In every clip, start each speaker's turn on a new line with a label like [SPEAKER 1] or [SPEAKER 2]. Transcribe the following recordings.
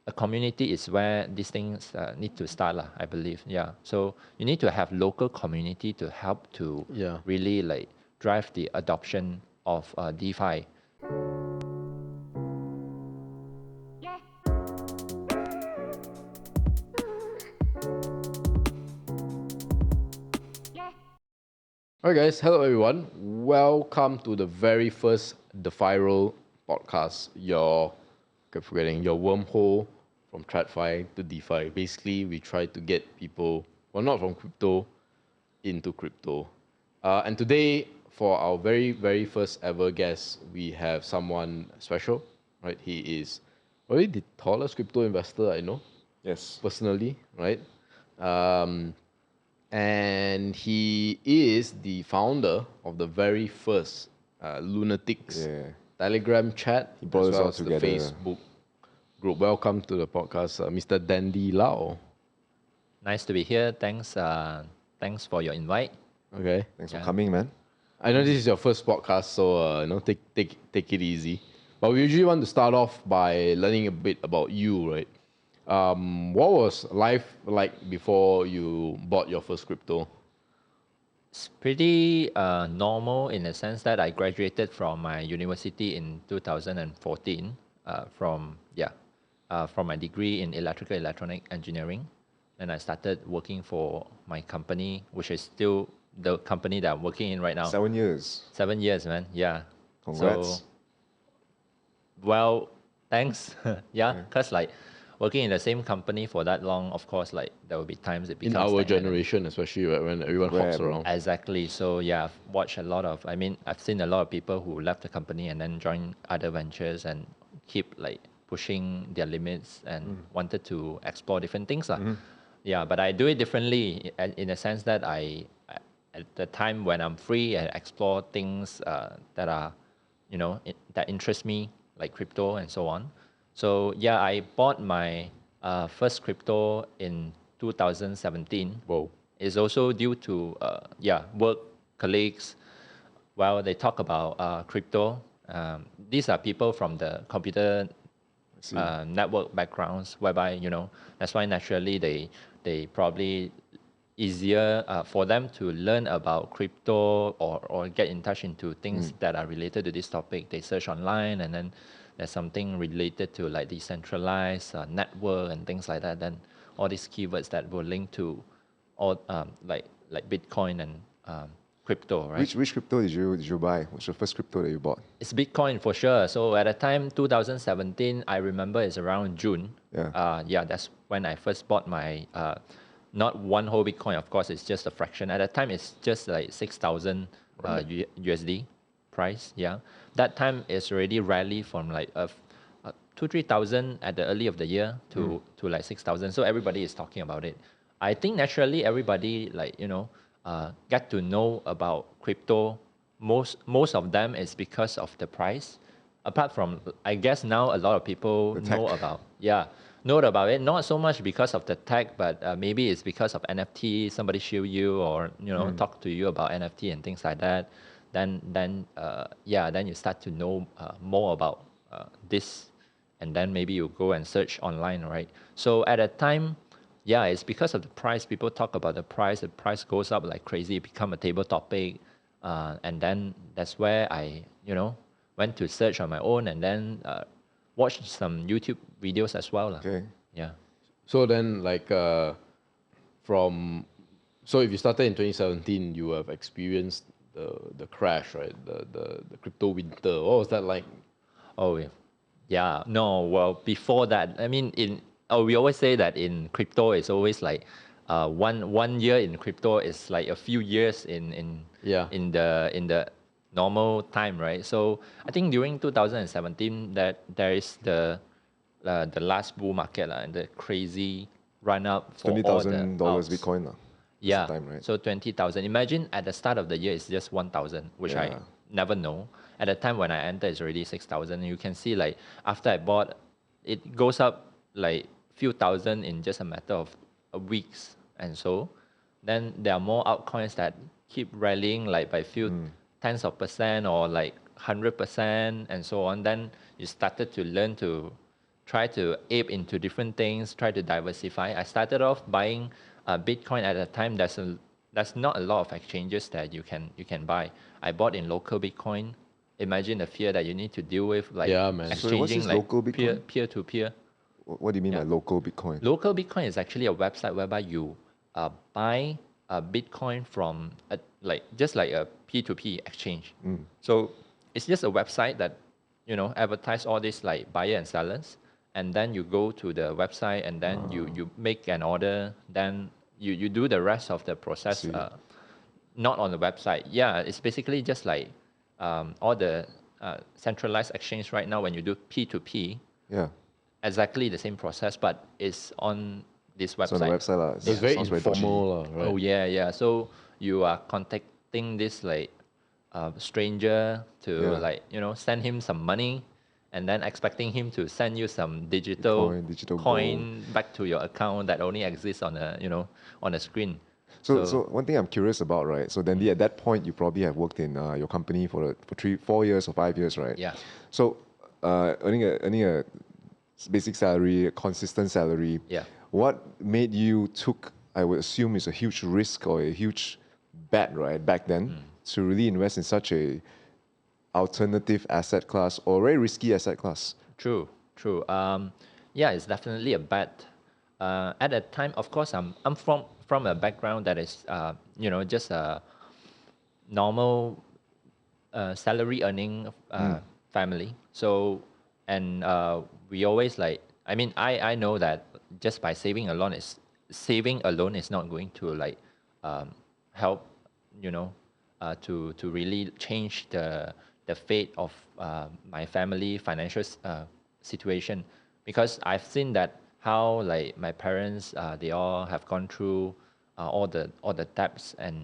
[SPEAKER 1] a community is where these things need to start, lah, I believe. Yeah. So you need to have local community to help to
[SPEAKER 2] Yeah.
[SPEAKER 1] really like drive the adoption of DeFi.
[SPEAKER 2] Alright guys, hello everyone. Welcome to the very first DeFirl podcast. Keep forgetting, your wormhole from TradFi to DeFi. Basically, we try to get people, well, not from crypto, into crypto. And today, for our very, very first ever guest, we have someone special, right? He is probably the tallest crypto investor I know,
[SPEAKER 3] Yes.
[SPEAKER 2] personally, right? And he is the founder of the very first Lunatics
[SPEAKER 3] Yeah.
[SPEAKER 2] Telegram chat,
[SPEAKER 3] He brought
[SPEAKER 2] as
[SPEAKER 3] us
[SPEAKER 2] well
[SPEAKER 3] all
[SPEAKER 2] as the
[SPEAKER 3] together.
[SPEAKER 2] Facebook group. Welcome to the podcast, Mr. Dandy Lau.
[SPEAKER 1] Nice to be here. Thanks for your invite.
[SPEAKER 2] Okay,
[SPEAKER 3] Thanks
[SPEAKER 1] Yeah.
[SPEAKER 3] for coming, man.
[SPEAKER 2] I know this is your first podcast, so take it easy. But we usually want to start off by learning a bit about you, right? What was life like before you bought your first crypto?
[SPEAKER 1] It's pretty normal in the sense that I graduated from my university in 2014 from my degree in electrical electronic engineering. And I started working for my company, which is still the company that I'm working in right now.
[SPEAKER 3] 7 years.
[SPEAKER 1] 7 years, man. Yeah.
[SPEAKER 3] Congrats.
[SPEAKER 1] So, well, thanks. Yeah, because like working in the same company for that long, of course, like there will be times it becomes
[SPEAKER 2] In our
[SPEAKER 1] stagnant.
[SPEAKER 2] generation, especially, right, when everyone
[SPEAKER 3] Rare,
[SPEAKER 2] hops
[SPEAKER 3] bro.
[SPEAKER 2] around.
[SPEAKER 1] Exactly. So yeah, I've watched a lot of. I've seen a lot of people who left the company and then joined other ventures and keep like pushing their limits and wanted to explore different things, lah. Yeah, but I do it differently in a sense that at the time when I'm free, I explore things that are, that interest me, like crypto and so on. So yeah, I bought my first crypto in 2017.
[SPEAKER 2] Whoa.
[SPEAKER 1] It's also due to work colleagues. Well, they talk about crypto. These are people from the computer
[SPEAKER 3] see.
[SPEAKER 1] network backgrounds, whereby that's why naturally they probably easier for them to learn about crypto or get in touch into things that are related to this topic. They search online and then there's something related to like decentralized network and things like that. Then all these keywords that will link to all like Bitcoin and crypto, right?
[SPEAKER 3] Which crypto did you buy? What's your first crypto that you bought?
[SPEAKER 1] It's Bitcoin for sure. So at the time, 2017, I remember it's around June.
[SPEAKER 3] Yeah.
[SPEAKER 1] That's when I first bought my, not one whole Bitcoin, of course, it's just a fraction. At the time, it's just like 6,000 USD price. Yeah. That time it's already rally from like 2,000-3,000 at the early of the year to like 6,000. So everybody is talking about it. I think naturally everybody get to know about crypto. Most of them is because of the price. Apart from, I guess now a lot of people know about it. Not so much because of the tech, but maybe it's because of NFT. Somebody show you or talk to you about NFT and things like that. Then you start to know more about this, and then maybe you go and search online, right? So at a time, yeah, it's because of the price. People talk about the price. The price goes up like crazy. It become a table topic, and then that's where I, went to search on my own and then watched some YouTube videos as well.
[SPEAKER 3] Okay.
[SPEAKER 1] Yeah.
[SPEAKER 2] So then, so if you started in 2017, you have experienced the crash, right? The crypto winter. What was that like?
[SPEAKER 1] Oh, yeah. No, well, before that, we always say that in crypto, it's always like one year in crypto is like a few years in the normal time, right? So I think during 2017 that there is the last bull market and the crazy run up for all the
[SPEAKER 3] $20,000
[SPEAKER 1] alts.
[SPEAKER 3] Bitcoin.
[SPEAKER 1] Yeah.
[SPEAKER 3] Time, right?
[SPEAKER 1] So 20,000. Imagine at the start of the year it's just 1,000, which I never know. At the time when I entered, it's already 6,000. You can see like after I bought, it goes up like few thousand in just a matter of weeks, and so then there are more altcoins that keep rallying like by few tens of percent or like 100% and so on. Then you started to learn to try to ape into different things, try to diversify. I started off buying Bitcoin at a time. There's not a lot of exchanges that you can buy. I bought in local Bitcoin. Imagine the fear that you need to deal with, like
[SPEAKER 2] Yeah, man.
[SPEAKER 3] Sorry, what's
[SPEAKER 1] exchanging
[SPEAKER 3] this
[SPEAKER 1] like
[SPEAKER 3] local Bitcoin?
[SPEAKER 1] peer to peer.
[SPEAKER 3] What do you mean by local Bitcoin?
[SPEAKER 1] Local Bitcoin is actually a website whereby you buy a Bitcoin from just like a P2P exchange. So it's just a website that advertise all these like buyer and sellers, and then you go to the website and then you make an order, then you do the rest of the process.
[SPEAKER 3] See.
[SPEAKER 1] Not on the website. Yeah, it's basically just like all the centralized exchange right now. When you do P2P,
[SPEAKER 3] Yeah.
[SPEAKER 1] exactly the same process, but it's on this website.
[SPEAKER 3] So on the website,
[SPEAKER 2] It's very
[SPEAKER 3] sounds dodgy.
[SPEAKER 2] informal, right?
[SPEAKER 1] Oh yeah. So you are contacting this like stranger to send him some money, and then expecting him to send you some digital
[SPEAKER 3] digital
[SPEAKER 1] coin back to your account that only exists on a screen.
[SPEAKER 3] So one thing I'm curious about, right? So Dandy, at that point, you probably have worked in your company for 3-4 years or 5 years, right?
[SPEAKER 1] Yeah.
[SPEAKER 3] So earning a basic salary, a consistent salary.
[SPEAKER 1] Yeah.
[SPEAKER 3] What made you took, I would assume, is a huge risk or a huge bet, right, back then, to really invest in such a alternative asset class or very risky asset class?
[SPEAKER 1] True. Yeah, it's definitely a bet. At that time, of course, I'm from a background that is just a normal salary earning family. So and we always like. I mean, I know that just by saving alone is not going to like help to really change the fate of my family financial situation, because I've seen that how like my parents they all have gone through all the debts, and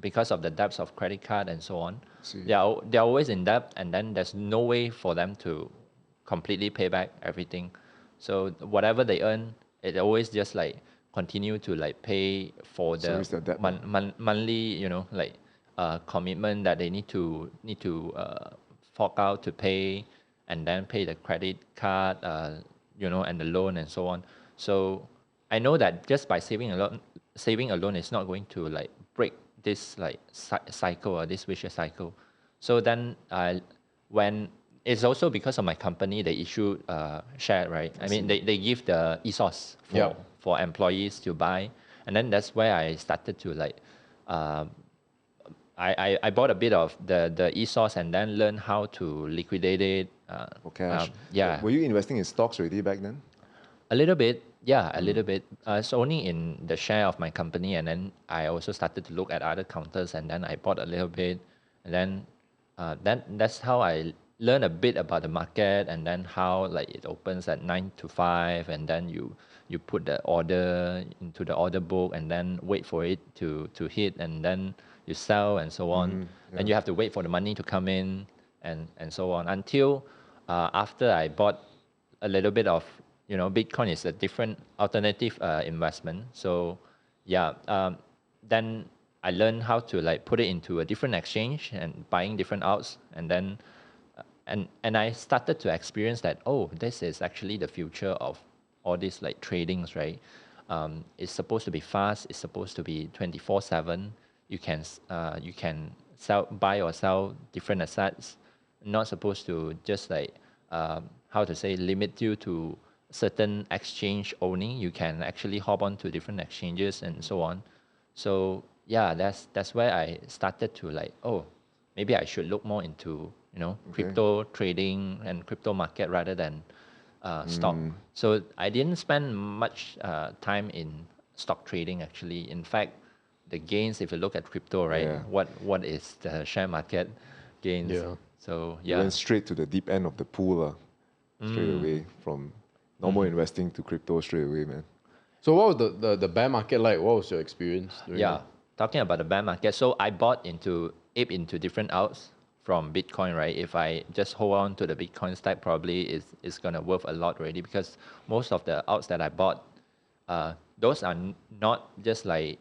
[SPEAKER 1] because of the debts of credit card and so on,
[SPEAKER 3] See.
[SPEAKER 1] they're always in debt, and then there's no way for them to completely pay back everything. So whatever they earn, it always just like continue to like pay for the
[SPEAKER 3] Service their debt.
[SPEAKER 1] monthly commitment that they need to fork out to pay, and then pay the credit card and the loan and so on. So I know that just by saving alone is not going to like break this like cycle or this vicious cycle. So then when it's also because of my company, they issue share, right? I mean, they give the ESOS for employees to buy, and then that's where I started to like I bought a bit of the ESOS and then learn how to liquidate it.
[SPEAKER 3] For cash.
[SPEAKER 1] Yeah.
[SPEAKER 3] Were you investing in stocks already back then?
[SPEAKER 1] A little bit, yeah, a little bit. It's only in the share of my company, and then I also started to look at other counters, and then I bought a little bit, and then that's how I learn a bit about the market, and then how like it opens at 9 to 5, and then you put the order into the order book, and then wait for it to hit, and then you sell and so on. And you have to wait for the money to come in, and so on, until after I bought a little bit of Bitcoin is a different alternative investment. So then I learned how to like put it into a different exchange and buying different outs, and then and I started to experience that, oh, this is actually the future of all these like tradings, right? It's supposed to be fast. It's supposed to be 24/7. You can buy or sell different assets. Not supposed to just like limit you to certain exchange only. You can actually hop on to different exchanges and so on. So yeah, that's where I started to like, oh, maybe I should look more into crypto trading and crypto market rather than stock. So I didn't spend much time in stock trading actually. In fact, the gains, if you look at crypto, right?
[SPEAKER 3] Yeah.
[SPEAKER 1] What is the share market gains?
[SPEAKER 2] Yeah.
[SPEAKER 1] So
[SPEAKER 3] You
[SPEAKER 1] yeah.
[SPEAKER 3] went straight to the deep end of the pool, straight away from normal investing to crypto straight away, man.
[SPEAKER 2] So what was the bear market like? What was your experience during
[SPEAKER 1] Yeah,
[SPEAKER 2] it?
[SPEAKER 1] talking about the bear market. So I bought into different outs from Bitcoin, right? If I just hold on to the Bitcoin stack, probably is gonna worth a lot already, because most of the outs that I bought, those are not just like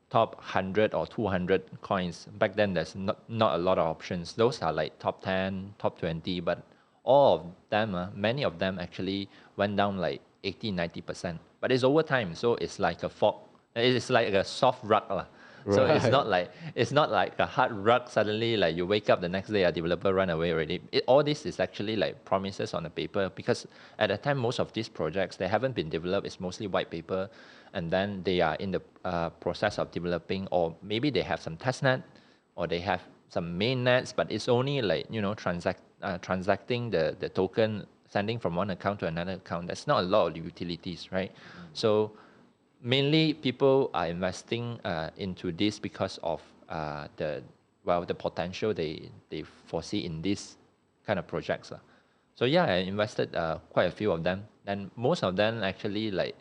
[SPEAKER 1] top 100 or 200 coins. Back then, there's not a lot of options. Those are like top 10, top 20, but all of them, many of them actually went down like 80, 90%. But it's over time, so it's like a fog. It's like a soft rug. So it's not like a hard rug. Suddenly, like you wake up the next day, a developer run away already. All this is actually like promises on the paper, because at the time most of these projects, they haven't been developed. It's mostly white paper, and then they are in the process of developing, or maybe they have some testnet, or they have some main nets, but it's only like transacting the token, sending from one account to another account. That's not a lot of utilities, right? So mainly people are investing into this because of the potential they foresee in this kind of projects. So yeah, I invested quite a few of them, and most of them actually, like,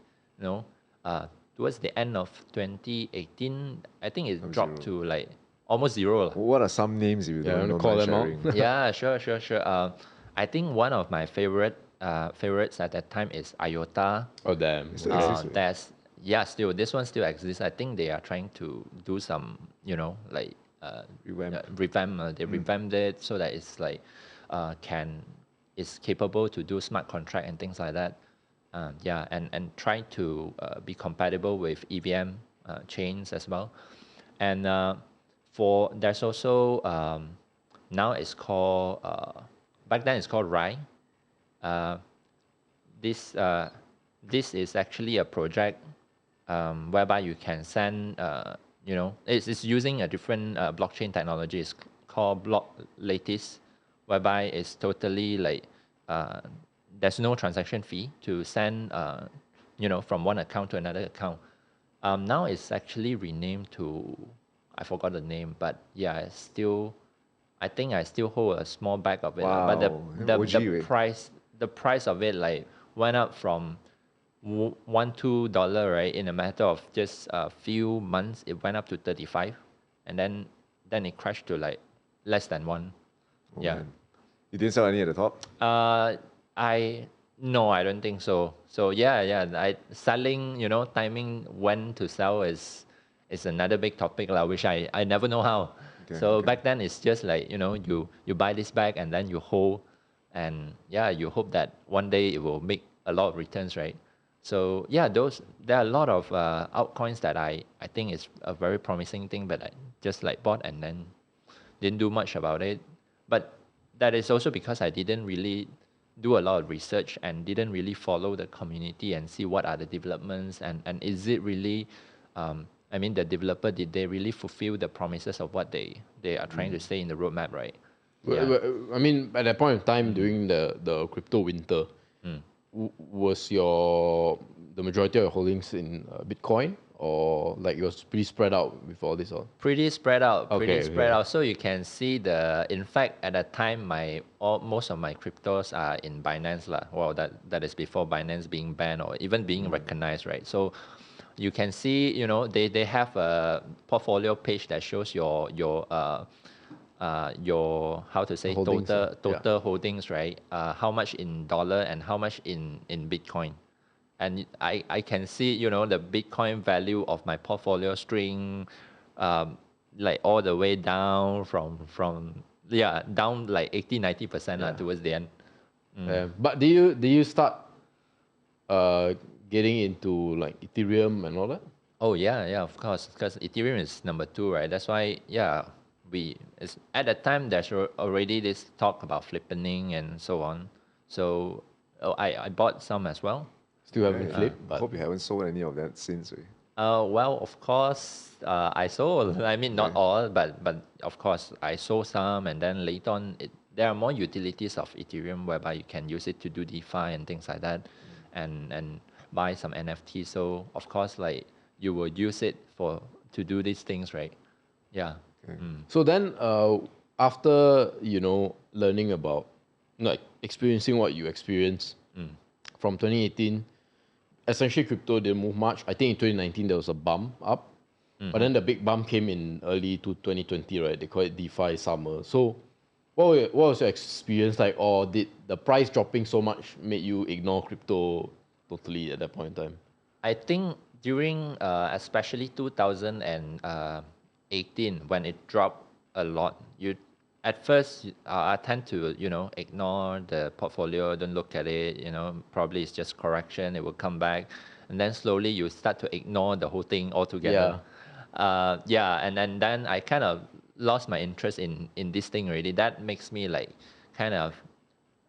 [SPEAKER 1] towards the end of 2018, I think it dropped to like almost zero.
[SPEAKER 3] What are some names if you don't
[SPEAKER 2] wanna
[SPEAKER 3] know
[SPEAKER 2] call
[SPEAKER 3] mind
[SPEAKER 2] them out?
[SPEAKER 3] sharing?
[SPEAKER 1] Yeah, sure. I think one of my favorites at that time is IOTA.
[SPEAKER 2] Oh damn.
[SPEAKER 3] Still
[SPEAKER 2] Okay.
[SPEAKER 3] exists, right?
[SPEAKER 1] Still this one still exists. I think they are trying to do some, like
[SPEAKER 3] Revamp.
[SPEAKER 1] revamp. They revamped it so that it's like is capable to do smart contract and things like that. And try to be compatible with EVM chains as well. And there's also now it's called back then it's called Rai. Uh, this this is actually a project whereby you can send it's using a different blockchain technology. It's called block lattice, whereby it's totally like there's no transaction fee to send from one account to another account. Now it's actually renamed to, I forgot the name, but yeah, it's still, I think I still hold a small bag of it. But
[SPEAKER 3] Wow, OG, right?
[SPEAKER 1] the price of it like went up from $1-2, right? In a matter of just a few months, it went up to 35, and then it crashed to like less than one.
[SPEAKER 3] Oh,
[SPEAKER 1] Yeah.
[SPEAKER 3] man. You didn't sell any at the top?
[SPEAKER 1] I don't think so. So yeah, selling, timing when to sell is another big topic, which I never know how.
[SPEAKER 3] Okay.
[SPEAKER 1] Back then it's just like, you buy this bag and then you hold, and yeah, you hope that one day it will make a lot of returns, right? So yeah, there are a lot of altcoins that I think is a very promising thing, but I just like bought and then didn't do much about it. But that is also because I didn't really do a lot of research and didn't really follow the community and see what are the developments, and is it really the developer, did they really fulfill the promises of what they are trying to say in the roadmap, right?
[SPEAKER 2] I mean, at that point of time during the crypto winter, was the majority of your holdings in Bitcoin, or like it was pretty spread out with all this? Or?
[SPEAKER 1] Pretty spread out.
[SPEAKER 2] Okay.
[SPEAKER 1] Out. So you can see in fact, at that time, most of my cryptos are in Binance lah. Well, that is before Binance being banned or even being recognized, right? So you can see, they have a portfolio page that shows your how to say
[SPEAKER 2] Holdings,
[SPEAKER 1] total holdings, right? How much in dollar and how much in Bitcoin. And I can see, the Bitcoin value of my portfolio string, like all the way down down like 80-90% towards the end.
[SPEAKER 2] But do you start getting into like Ethereum and all that?
[SPEAKER 1] Oh yeah, of course, because Ethereum is number 2, right? That's why, at that time there's already this talk about flippening and so on. So I bought some as well.
[SPEAKER 2] Still haven't flipped,
[SPEAKER 3] I
[SPEAKER 2] but
[SPEAKER 3] hope you haven't sold any of that since.
[SPEAKER 1] Well, of course, I sold. I mean, not all, but of course, I sold some, and then later on, there are more utilities of Ethereum whereby you can use it to do DeFi and things like that, and buy some NFT. So of course, like you will use it to do these things, right? Yeah.
[SPEAKER 2] So then, after learning about, like experiencing what you experienced from 2018, essentially crypto didn't move much. I think in 2019 there was a bump up, but then the big bump came in early to 2020, right? They call it DeFi summer. So, what was your experience like, or did the price dropping so much make you ignore crypto totally at that point in time?
[SPEAKER 1] I think during especially 2018, when it dropped a lot, at first I tend to ignore the portfolio, don't look at it. Probably it's just correction. It will come back, and then slowly you start to ignore the whole thing altogether. Yeah, and then I kind of lost my interest in this thing already. That makes me like kind of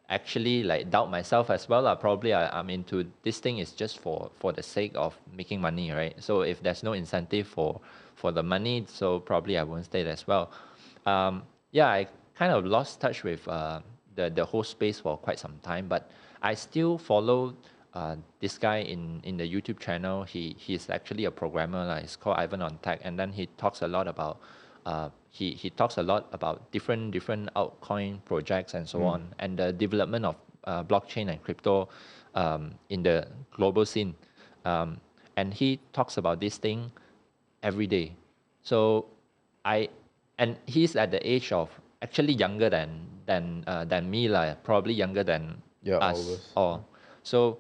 [SPEAKER 1] actually like doubt myself as well. Probably I'm into this thing is just for the sake of making money, right? So if there's no incentive for the money, so probably I won't stay as well. Yeah, I kind of lost touch with the whole space for quite some time, but I still follow this guy in the YouTube channel. He's actually a programmer. He's called Ivan on Tech, and then he talks a lot about he talks a lot about different altcoin projects and so on, and the development of blockchain and crypto in the global scene. And he talks about this thing every day. So and he's at the age of actually younger than me, probably younger than
[SPEAKER 2] Yeah, all
[SPEAKER 1] us
[SPEAKER 2] of us.
[SPEAKER 1] all. So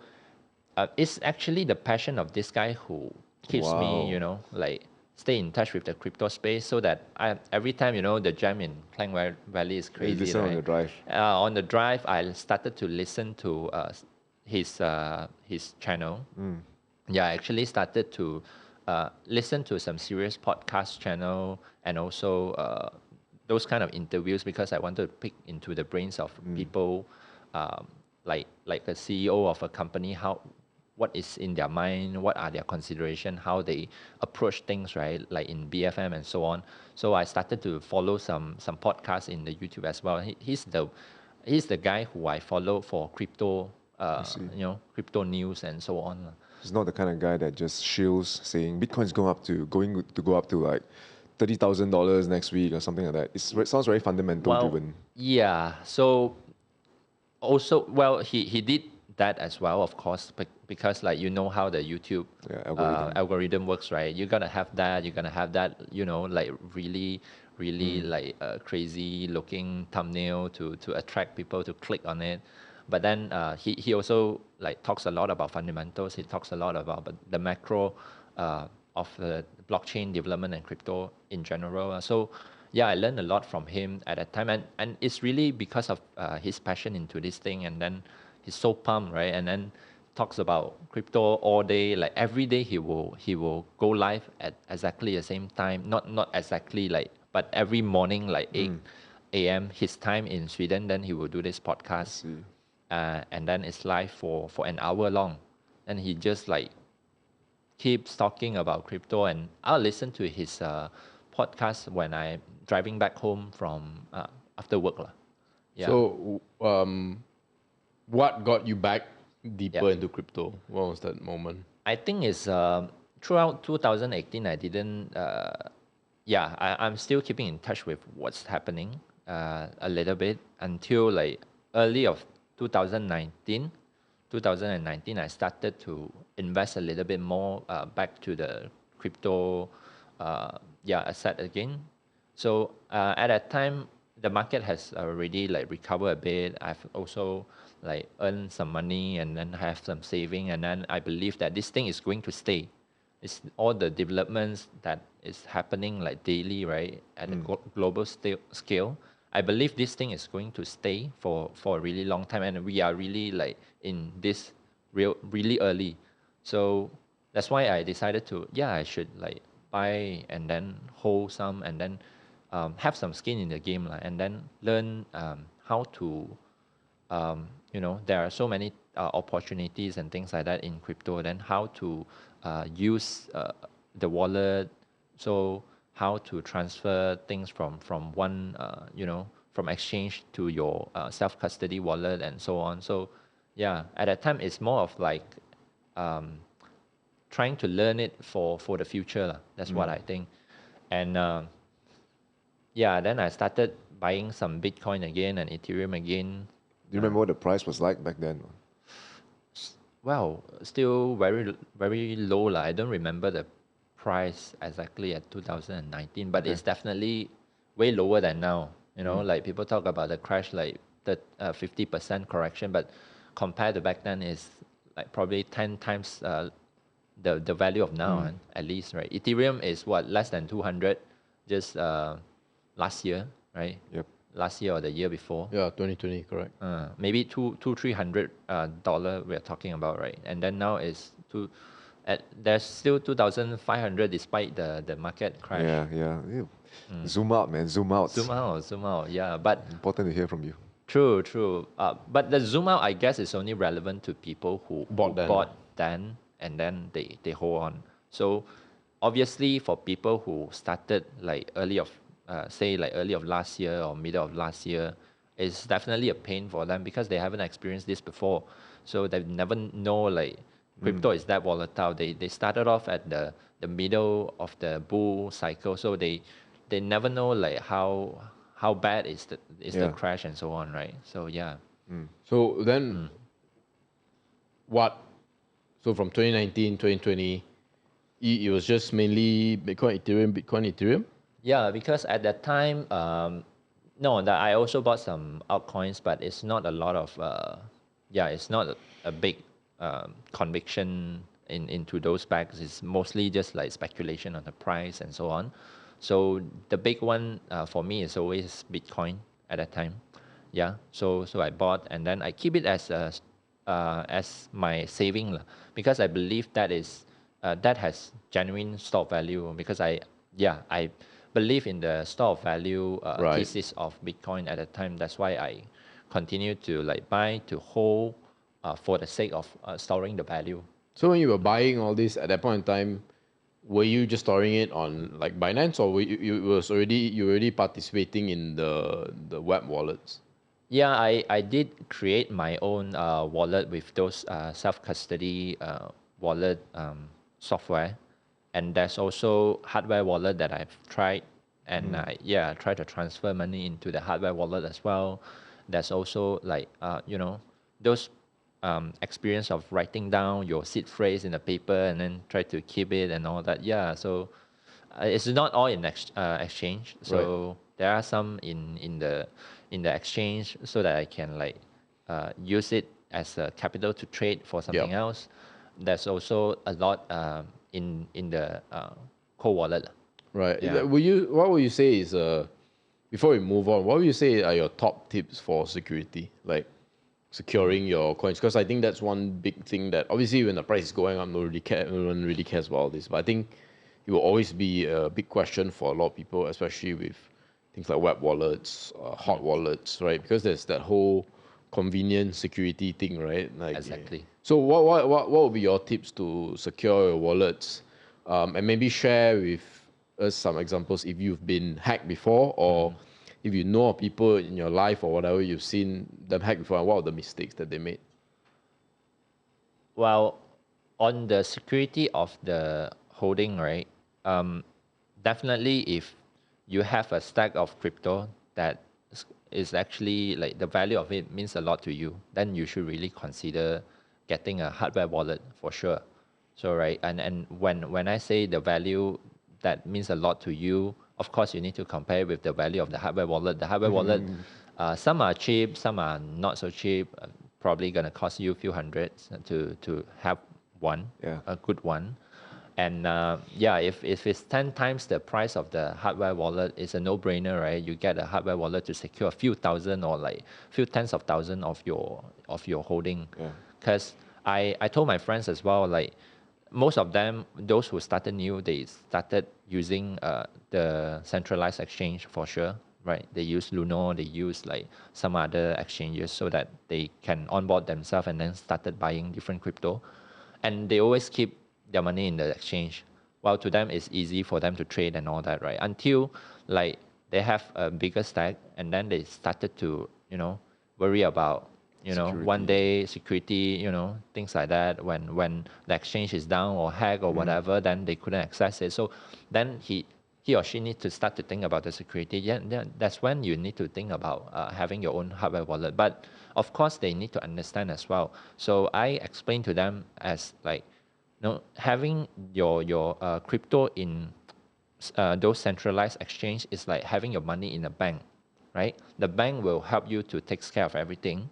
[SPEAKER 1] it's actually the passion of this guy who keeps me,
[SPEAKER 3] Wow.
[SPEAKER 1] like stay in touch with the crypto space, so that every time, the jam in Klang Valley is
[SPEAKER 3] You
[SPEAKER 1] crazy,
[SPEAKER 3] listen on
[SPEAKER 1] right?
[SPEAKER 3] the drive.
[SPEAKER 1] On the drive, I started to listen to his channel. Yeah, I actually started to listen to some serious podcast channel, and also those kind of interviews, because I wanted to pick into the brains of people, like a CEO of a company, what is in their mind, what are their consideration, how they approach things, right? Like in BFM and so on. So I started to follow some podcasts in the YouTube as well. He's the guy who I follow for crypto,
[SPEAKER 3] see.
[SPEAKER 1] crypto news and so on.
[SPEAKER 3] He's not the kind of guy that just shills saying Bitcoin's going to go up to like $30,000 next week or something like that. It sounds very fundamental
[SPEAKER 1] Well,
[SPEAKER 3] driven.
[SPEAKER 1] yeah. So also, well, he did that as well, of course, because like how the YouTube
[SPEAKER 3] Yeah, algorithm.
[SPEAKER 1] algorithm works, right? You're gonna have that. You're gonna have that. Like really, really like a crazy looking thumbnail to attract people to click on it. But then he also like talks a lot about fundamentals. He talks a lot about the macro of the blockchain development and crypto in general. So yeah, I learned a lot from him at that time, and it's really because of his passion into this thing, and then he's so pumped, right? And then talks about crypto all day, like every day he will go live at exactly the same time, not exactly like, but every morning like 8 a.m. his time in Sweden. Then he will do this
[SPEAKER 3] I
[SPEAKER 1] podcast,
[SPEAKER 3] see.
[SPEAKER 1] and then it's live for an hour long, and he just like keeps talking about crypto, and I'll listen to his podcast when I'm driving back home from after work lah. Yeah.
[SPEAKER 2] So, what got you back deeper
[SPEAKER 1] Yeah.
[SPEAKER 2] into crypto? What was that moment?
[SPEAKER 1] I think it's throughout 2018 I didn't I'm still keeping in touch with what's happening a little bit until like early of 2019. 2019 I started to invest a little bit more back to the crypto asset again. So at that time the market has already like recovered a bit. I've also like earned some money and then have some saving, and then I believe that this thing is going to stay. It's all the developments that is happening like daily, right, at the global scale. I believe this thing is going to stay for a really long time, and we are really like in this really early. So that's why I decided to, I should like buy and then hold some, and then have some skin in the game, and then learn how to there are so many opportunities and things like that in crypto. Then how to use the wallet, so how to transfer things from one from exchange to your self custody wallet and so on. So yeah, at that time it's more of like um, trying to learn it for the future lah. That's what I think. And then I started buying some Bitcoin again and Ethereum again.
[SPEAKER 3] Do you remember what the price was like back then?
[SPEAKER 1] Well, still very low lah. I don't remember the price exactly at 2019, but it's definitely way lower than now. Like people talk about the crash, like the 50% correction, but compared to back then is like probably 10 times the value of now, at least, right? Ethereum is what, less than 200 just last year, right?
[SPEAKER 3] Yep.
[SPEAKER 1] last year or the year before.
[SPEAKER 2] Yeah, 2020, correct.
[SPEAKER 1] Maybe $300 we're talking about, right? And then now it's there's still 2,500 despite the market crash.
[SPEAKER 3] Yeah. Zoom out, man. Zoom out.
[SPEAKER 1] Zoom out. Yeah, but
[SPEAKER 3] Important to hear from you.
[SPEAKER 1] true. But the zoom out, I guess, is only relevant to people who
[SPEAKER 2] Bought then.
[SPEAKER 1] bought then and then they hold on. So obviously, for people who started like early of last year or middle of last year, it's definitely a pain for them because they haven't experienced this before. So they never know like crypto is that volatile. They started off at the middle of the bull cycle, so they never know like how bad is the
[SPEAKER 3] Yeah.
[SPEAKER 1] crash and so on, right? So yeah.
[SPEAKER 2] So then, what? So from 2019, 2020, it was just mainly Bitcoin, Ethereum.
[SPEAKER 1] Yeah, because at that time, no, that I also bought some altcoins, but it's not a lot of, it's not a big conviction into those bags. It's mostly just like speculation on the price and so on. So the big one for me is always Bitcoin at that time. Yeah, so I bought and then I keep it as my saving lah, because I believe that has genuine stock value because I believe in the store of value
[SPEAKER 2] Right.
[SPEAKER 1] thesis of Bitcoin at the time. That's why I continue to like buy to hold for the sake of storing the value.
[SPEAKER 2] So when you were buying all this at that point in time, were you just storing it on like Binance, or you were already participating in the web wallets?
[SPEAKER 1] Yeah, I did create my own wallet with those self-custody wallet software. And there's also hardware wallet that I've tried. And I try to transfer money into the hardware wallet as well. There's also like, those experience of writing down your seed phrase in a paper and then try to keep it and all that. Yeah, so it's not all in exchange. So there are some in the exchange so that I can like use it as a capital to trade for something else. There's also a lot in the cold wallet.
[SPEAKER 2] Right.
[SPEAKER 1] Yeah.
[SPEAKER 2] What would you say is before we move on, what would you say are your top tips for security, like securing your coins? Because I think that's one big thing that obviously when the price is going up, no one really cares about all this. But I think it will always be a big question for a lot of people, especially with things like web wallets, hot wallets, right? Because there's that whole convenient security thing, right? Like,
[SPEAKER 1] Exactly.
[SPEAKER 2] So what would be your tips to secure your wallets, and maybe share with us some examples if you've been hacked before, or if you know of people in your life or whatever you've seen them hacked before, and what are the mistakes that they made?
[SPEAKER 1] Well, on the security of the holding, right? Definitely, if you have a stack of crypto that is actually like the value of it means a lot to you, then you should really consider getting a hardware wallet for sure. So right, and when I say the value that means a lot to you, of course you need to compare with the value of the hardware wallet. The hardware wallet, some are cheap, some are not so cheap. Probably gonna cost you a few hundreds to have one, a good one. And if it's 10 times the price of the hardware wallet, it's a no-brainer, right? You get a hardware wallet to secure a few thousand or like few tens of thousands of your holding. Because I told my friends as well, like most of them, those who started new, they started using the centralized exchange for sure, right? They use Luno, they use like some other exchanges so that they can onboard themselves and then started buying different crypto. And they always keep their money in the exchange. While to them it's easy for them to trade and all that, right? Until like they have a bigger stack and then they started to, worry about, one day security, things like that. When the exchange is down or hacked or whatever, then they couldn't access it. So then he or she needs to start to think about the security. Yeah, that's when you need to think about having your own hardware wallet. But of course, they need to understand as well. So I explain to them as like, having your crypto in those centralized exchange is like having your money in a bank, right? The bank will help you to take care of everything.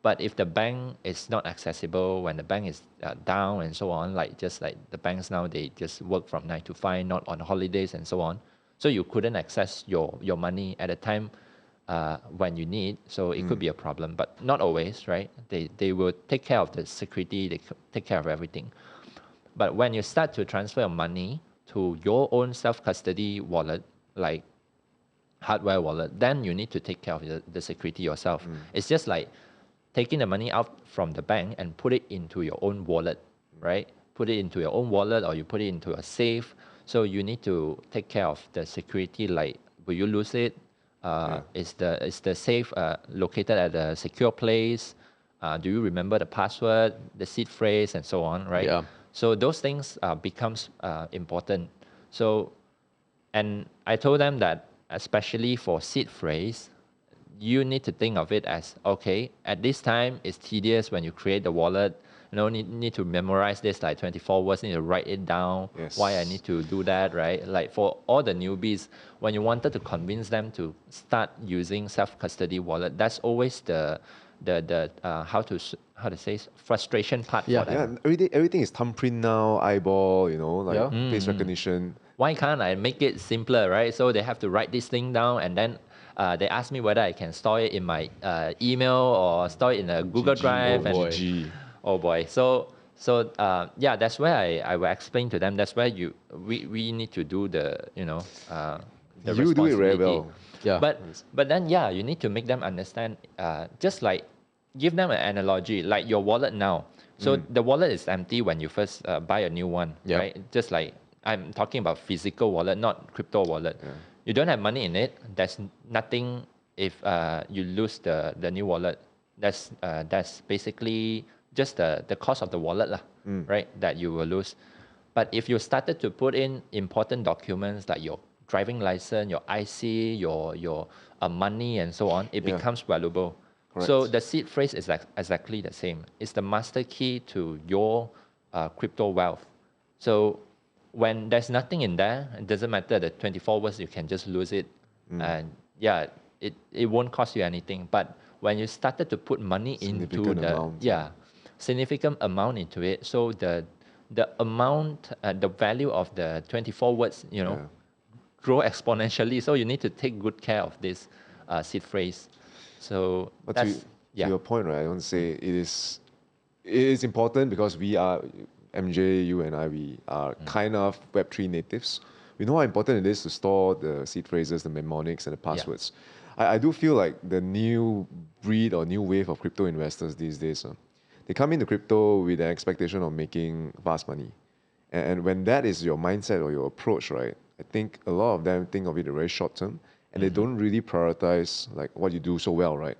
[SPEAKER 1] But if the bank is not accessible, when the bank is down and so on, like just like the banks now, they just work from 9 to 5, not on holidays and so on. So you couldn't access your money at a time. when you need. So it could be a problem, but not always, right? They will take care of the security, take care of everything. But when you start to transfer your money to your own self-custody wallet, like hardware wallet, then you need to take care of the security yourself. It's just like taking the money out from the bank and put it into your own wallet, right? Put it into your own wallet or you put it into a safe. So you need to take care of the security, like will you lose it? Is the safe located at a secure place? Do you remember the password, the seed phrase, and so on, right?
[SPEAKER 2] Yeah.
[SPEAKER 1] So those things becomes important. So, and I told them that especially for seed phrase, you need to think of it as, okay, at this time it's tedious when you create the wallet. You know, need to memorize this like 24 words, need to write it down.
[SPEAKER 3] Yes.
[SPEAKER 1] Why I need to do that, right? Like for all the newbies, when you wanted to convince them to start using self-custody wallet, that's always the how to say frustration part for them.
[SPEAKER 3] Yeah, everything is thumbprint now, eyeball, you know, like
[SPEAKER 2] Yeah.
[SPEAKER 3] face recognition.
[SPEAKER 1] Why can't I make it simpler, right? So they have to write this thing down and then they ask me whether I can store it in my email or store it in a Google Drive.
[SPEAKER 2] oh boy.
[SPEAKER 1] Oh boy. So yeah, that's where I will explain to them. That's where we need to do the the
[SPEAKER 3] You do it very
[SPEAKER 1] responsibility.
[SPEAKER 3] well.
[SPEAKER 2] Yeah.
[SPEAKER 1] But then yeah, you need to make them understand. Just like give them an analogy, like your wallet now. So the wallet is empty when you first buy a new one,
[SPEAKER 2] Yeah.
[SPEAKER 1] right? Just like I'm talking about physical wallet, not crypto wallet. You don't have money in it. There's nothing if you lose the new wallet. That's basically just the cost of the wallet, right? That you will lose. But if you started to put in important documents like your driving license, your IC, your money, and so on, it becomes valuable.
[SPEAKER 3] Correct.
[SPEAKER 1] So the seed phrase is exactly the same. It's the master key to your crypto wealth. So when there's nothing in there, it doesn't matter the 24 words, you can just lose it. And yeah, it won't cost you anything. But when you started to put money into
[SPEAKER 3] Significant
[SPEAKER 1] the
[SPEAKER 3] amount.
[SPEAKER 1] significant amount into it, so the amount, the value of the 24 words, grow exponentially. So you need to take good care of this seed phrase. So
[SPEAKER 3] But
[SPEAKER 1] that's
[SPEAKER 3] to your point, right, I want to say it is important because we are, MJ, you and I, we are kind of Web3 natives. We know how important it is to store the seed phrases, the mnemonics, and the passwords. I do feel like the new breed or new wave of crypto investors these days, they come into crypto with an expectation of making fast money. And when that is your mindset or your approach, right, I think a lot of them think of it very short term and they don't really prioritize like what you do so well, right?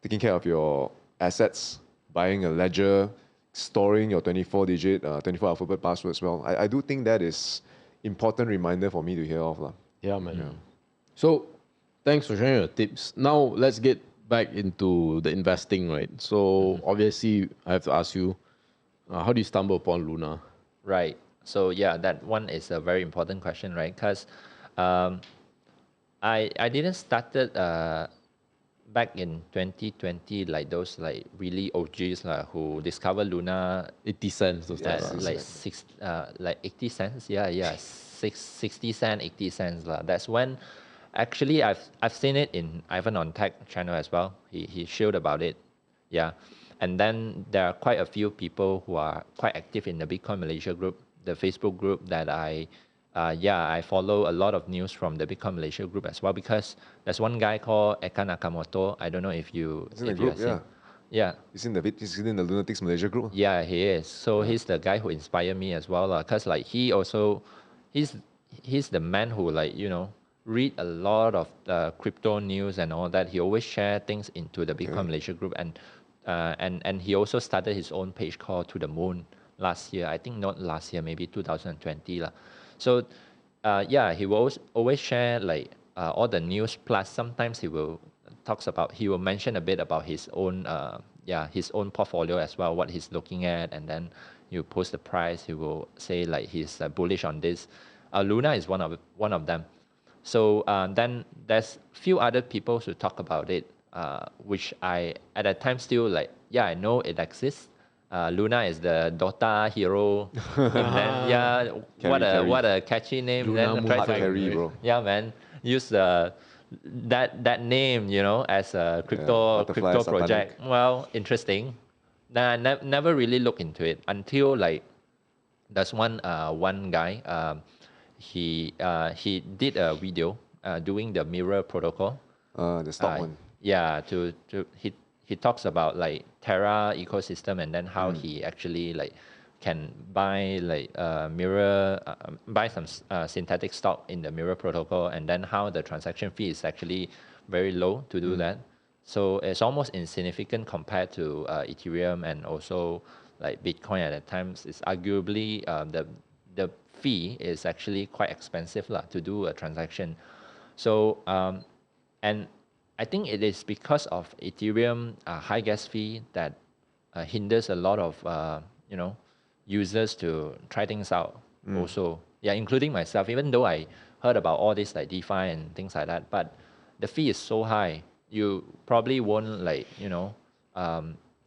[SPEAKER 3] Taking care of your assets, buying a ledger, storing your 24-digit, 24 alphabet password as well. I do think that is important reminder for me to hear of.
[SPEAKER 2] Yeah, man. So thanks for sharing your tips. Now let's get back into the investing, right? So obviously I have to ask you, how do you stumble upon Luna?
[SPEAKER 1] right. So yeah, that one is a very important question, right? Because I didn't started back in 2020 like those like really OGs who discovered Luna
[SPEAKER 2] 80 cents, those
[SPEAKER 1] at
[SPEAKER 2] stuff.
[SPEAKER 1] like 80 cents. Yeah, 60 cents, 80 cents. That's when actually I've seen it in Ivan on Tech channel as well. He showed about it. Yeah. And then there are quite a few people who are quite active in the Bitcoin Malaysia group, the Facebook group that I follow a lot of news from the Bitcoin Malaysia group as well because there's one guy called Eka Nakamoto. I don't know if you
[SPEAKER 3] He's in the group,
[SPEAKER 1] have seen. Yeah.
[SPEAKER 3] He's in the Lunatics Malaysia group.
[SPEAKER 1] Yeah, he is. So he's the guy who inspired me as well, because like he's the man who read a lot of crypto news and all that. He always share things into the Bitcoin Malaysia group and he also started his own page called To the Moon last year. I think not last year, maybe 2020 . So he will always share all the news, plus sometimes he will mention a bit about his own portfolio as well, what he's looking at, and then you post the price. He will say like he's bullish on this. Luna is one of them. So then there's few other people who talk about it, which I at that time still I know it exists. Luna is the Dota hero. And then, what a catchy name.
[SPEAKER 2] Luna
[SPEAKER 1] Then try to
[SPEAKER 3] Carry, bro.
[SPEAKER 1] yeah, man. Use the that name, as a
[SPEAKER 3] butterfly,
[SPEAKER 1] crypto
[SPEAKER 3] satanic.
[SPEAKER 1] project, well, interesting. Then I never really look into it until like there's one guy. He did a video doing the mirror protocol.
[SPEAKER 3] The stock
[SPEAKER 1] Uh,
[SPEAKER 3] one.
[SPEAKER 1] yeah, he talks about like Terra ecosystem and then how he actually like can buy like buy some synthetic stock in the mirror protocol, and then how the transaction fee is actually very low to do that. So it's almost insignificant compared to Ethereum, and also like Bitcoin at that times. It's arguably the fee is actually quite expensive lah to do a transaction. So and I think it is because of Ethereum high gas fee that hinders a lot of users to try things out. Also, yeah, including myself. Even though I heard about all this like DeFi and things like that, but the fee is so high, you probably won't like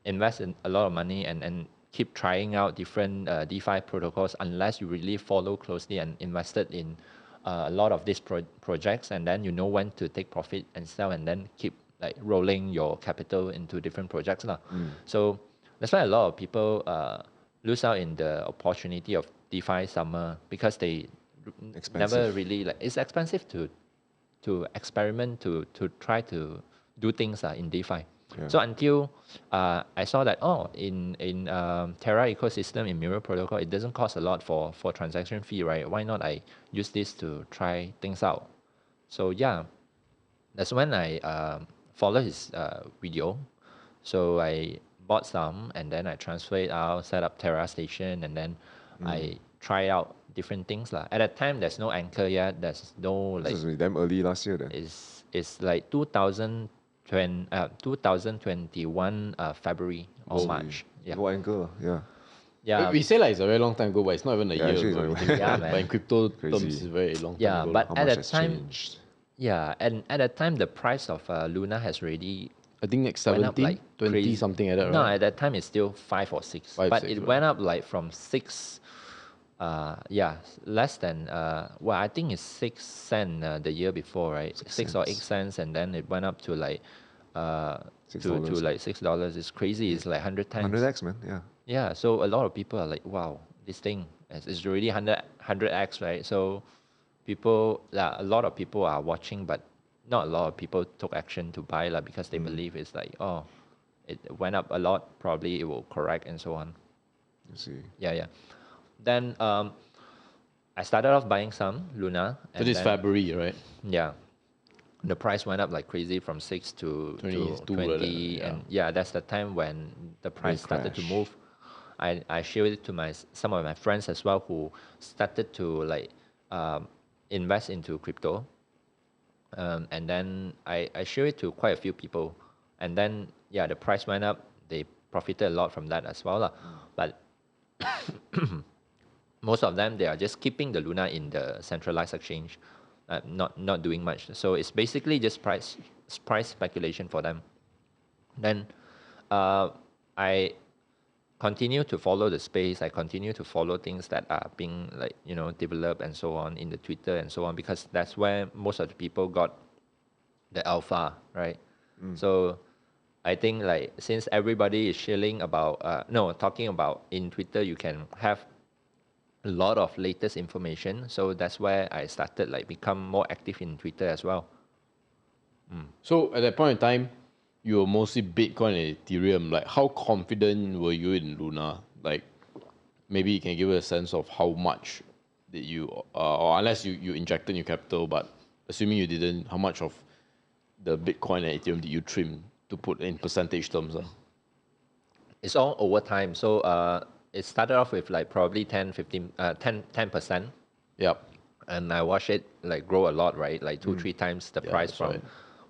[SPEAKER 1] invest in a lot of money and keep trying out different DeFi protocols unless you really follow closely and invested in a lot of these projects, and then you know when to take profit and sell, and then keep like rolling your capital into different projects lah. So that's why a lot of people lose out in the opportunity of DeFi summer, because they never
[SPEAKER 3] Expensive.
[SPEAKER 1] really like, it's expensive to experiment, to try to do things in DeFi.
[SPEAKER 3] Yeah.
[SPEAKER 1] So until I saw that in Terra ecosystem, in Mirror Protocol, it doesn't cost a lot for transaction fee, right? Why not I use this to try things out? So yeah, that's when I follow his video. So I bought some, and then I transfer it out, set up Terra station, and then I try out different things lah. At that time, there's no anchor yet. There's no like,
[SPEAKER 3] This was damn early last year then.
[SPEAKER 1] it's like 2021 February or March. Yeah.
[SPEAKER 3] No angle. Yeah.
[SPEAKER 1] Yeah.
[SPEAKER 2] We say like it's a very long time ago, but it's not even a
[SPEAKER 3] Yeah,
[SPEAKER 2] year
[SPEAKER 3] actually
[SPEAKER 2] ago.
[SPEAKER 3] it's
[SPEAKER 2] I
[SPEAKER 3] not
[SPEAKER 2] think.
[SPEAKER 1] even- Yeah,
[SPEAKER 2] But
[SPEAKER 1] man.
[SPEAKER 2] in crypto
[SPEAKER 3] Crazy.
[SPEAKER 2] terms, it's a very long time
[SPEAKER 1] Yeah,
[SPEAKER 2] ago.
[SPEAKER 1] but
[SPEAKER 3] How
[SPEAKER 1] at
[SPEAKER 3] much
[SPEAKER 1] that
[SPEAKER 3] has
[SPEAKER 1] time,
[SPEAKER 3] changed?
[SPEAKER 1] yeah, and at that time, the price of Luna has already
[SPEAKER 2] I think like
[SPEAKER 1] went up
[SPEAKER 2] 17,
[SPEAKER 1] like
[SPEAKER 2] 20,
[SPEAKER 1] crazy.
[SPEAKER 2] something like that,
[SPEAKER 1] No,
[SPEAKER 2] right?
[SPEAKER 1] at that time it's still 5 or 6,
[SPEAKER 2] 5,
[SPEAKER 1] but
[SPEAKER 2] 6,
[SPEAKER 1] it
[SPEAKER 2] right.
[SPEAKER 1] went up like from 6, less than well, I think it's 6 cent the year before, right? 6 or 8
[SPEAKER 3] cents.
[SPEAKER 1] cents, and then it went up to like to
[SPEAKER 3] $6.
[SPEAKER 1] like $6. It's crazy. It's like 100 times.
[SPEAKER 3] 100x, man. Yeah.
[SPEAKER 1] Yeah, so a lot of people are like, wow, this thing is already 100x, right? So people, a lot of people are watching, but not a lot of people took action to buy because they believe it's like, oh, it went up a lot, probably it will correct and so on.
[SPEAKER 3] You see.
[SPEAKER 1] Yeah. Then I started off buying some Luna.
[SPEAKER 2] So this
[SPEAKER 1] then-
[SPEAKER 2] February, right?
[SPEAKER 1] Yeah. The price went up like crazy from 6 to
[SPEAKER 2] 22
[SPEAKER 1] 20,
[SPEAKER 2] like that, yeah.
[SPEAKER 1] and yeah, that's the time when the price started to
[SPEAKER 3] crash.
[SPEAKER 1] move. I shared it to some of my friends as well, who started to like invest into crypto, and then I shared it to quite a few people, and then yeah, the price went up. They profited a lot from that as well lah. But most of them, they are just keeping the Luna in the centralized exchange, not doing much. So it's basically just price speculation for them. Then I continue to follow the space. I continue to follow things that are being like developed and so on in the Twitter and so on, because that's where most of the people got the alpha, right? So I think like since everybody is shilling about talking about in Twitter, you can have a lot of latest information. So that's where I started like become more active in Twitter as well.
[SPEAKER 2] So at that point in time, you were mostly Bitcoin and Ethereum. Like, how confident were you in Luna? Like, maybe you can give us a sense of how much did you, or unless you injected new capital, but assuming you didn't, how much of the Bitcoin and Ethereum did you trim, to put in percentage terms?
[SPEAKER 1] It's all over time. So it started off with like probably 10%.
[SPEAKER 2] Yep.
[SPEAKER 1] And I watched it like grow a lot, right? Like 2-3 times the
[SPEAKER 2] Yeah,
[SPEAKER 1] price
[SPEAKER 2] that's
[SPEAKER 1] from
[SPEAKER 2] right.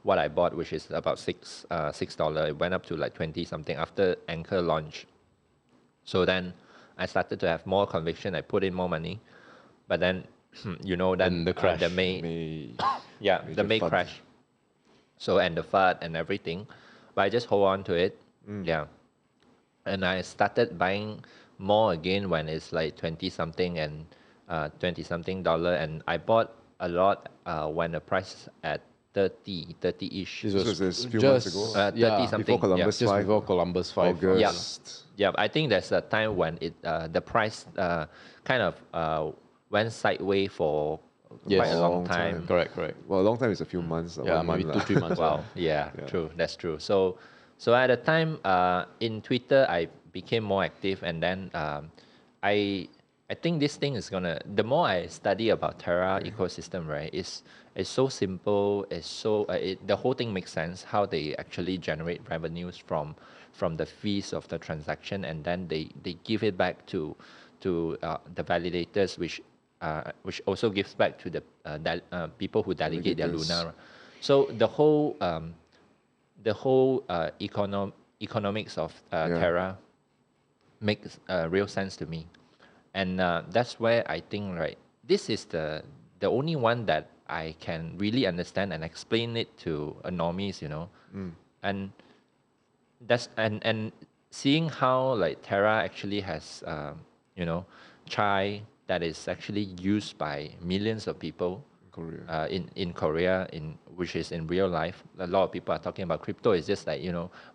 [SPEAKER 1] what I bought, which is about $6. It went up to like 20 something after Anchor launch. So then I started to have more conviction. I put in more money, but then
[SPEAKER 2] And the crash.
[SPEAKER 1] the May the
[SPEAKER 3] Major
[SPEAKER 1] May
[SPEAKER 3] FUD.
[SPEAKER 1] crash. So and the FUD and everything, but I just hold on to it. Yeah, and I started buying more again when it's like 20 something and $20 something, and I bought a lot when the price is at 30-ish.
[SPEAKER 2] This
[SPEAKER 3] was a few months ago.
[SPEAKER 1] 30
[SPEAKER 2] yeah,
[SPEAKER 1] something.
[SPEAKER 3] Before Columbus
[SPEAKER 2] just
[SPEAKER 3] 5.
[SPEAKER 2] before Columbus 5.
[SPEAKER 3] August.
[SPEAKER 1] Yeah, I think there's a time when the price kind of went sideways for
[SPEAKER 2] Yes.
[SPEAKER 1] quite a long
[SPEAKER 3] Long
[SPEAKER 1] time.
[SPEAKER 3] time.
[SPEAKER 2] Correct, correct.
[SPEAKER 3] Well, a long time is a few months.
[SPEAKER 2] Yeah,
[SPEAKER 3] 1
[SPEAKER 2] maybe
[SPEAKER 3] month
[SPEAKER 2] 2-3 months.
[SPEAKER 1] Wow, yeah,
[SPEAKER 3] Yeah.
[SPEAKER 1] true, that's true. So at the time in Twitter, I became more active, and then I think this thing is gonna. The more I study about Terra ecosystem, right, it's so simple. It's so the whole thing makes sense. How they actually generate revenues from the fees of the transaction, and then they give it back to the validators, which also gives back to the people who delegate their
[SPEAKER 3] Delegators.
[SPEAKER 1] Luna. So the whole economics of Terra makes real sense to me, and that's where I think, right, this is the only one that I can really understand and explain it to a normies, and that's and seeing how like Terra actually has chai that is actually used by millions of people
[SPEAKER 3] Korea.
[SPEAKER 1] in Korea, which is in real life. A lot of people are talking about crypto. It's just like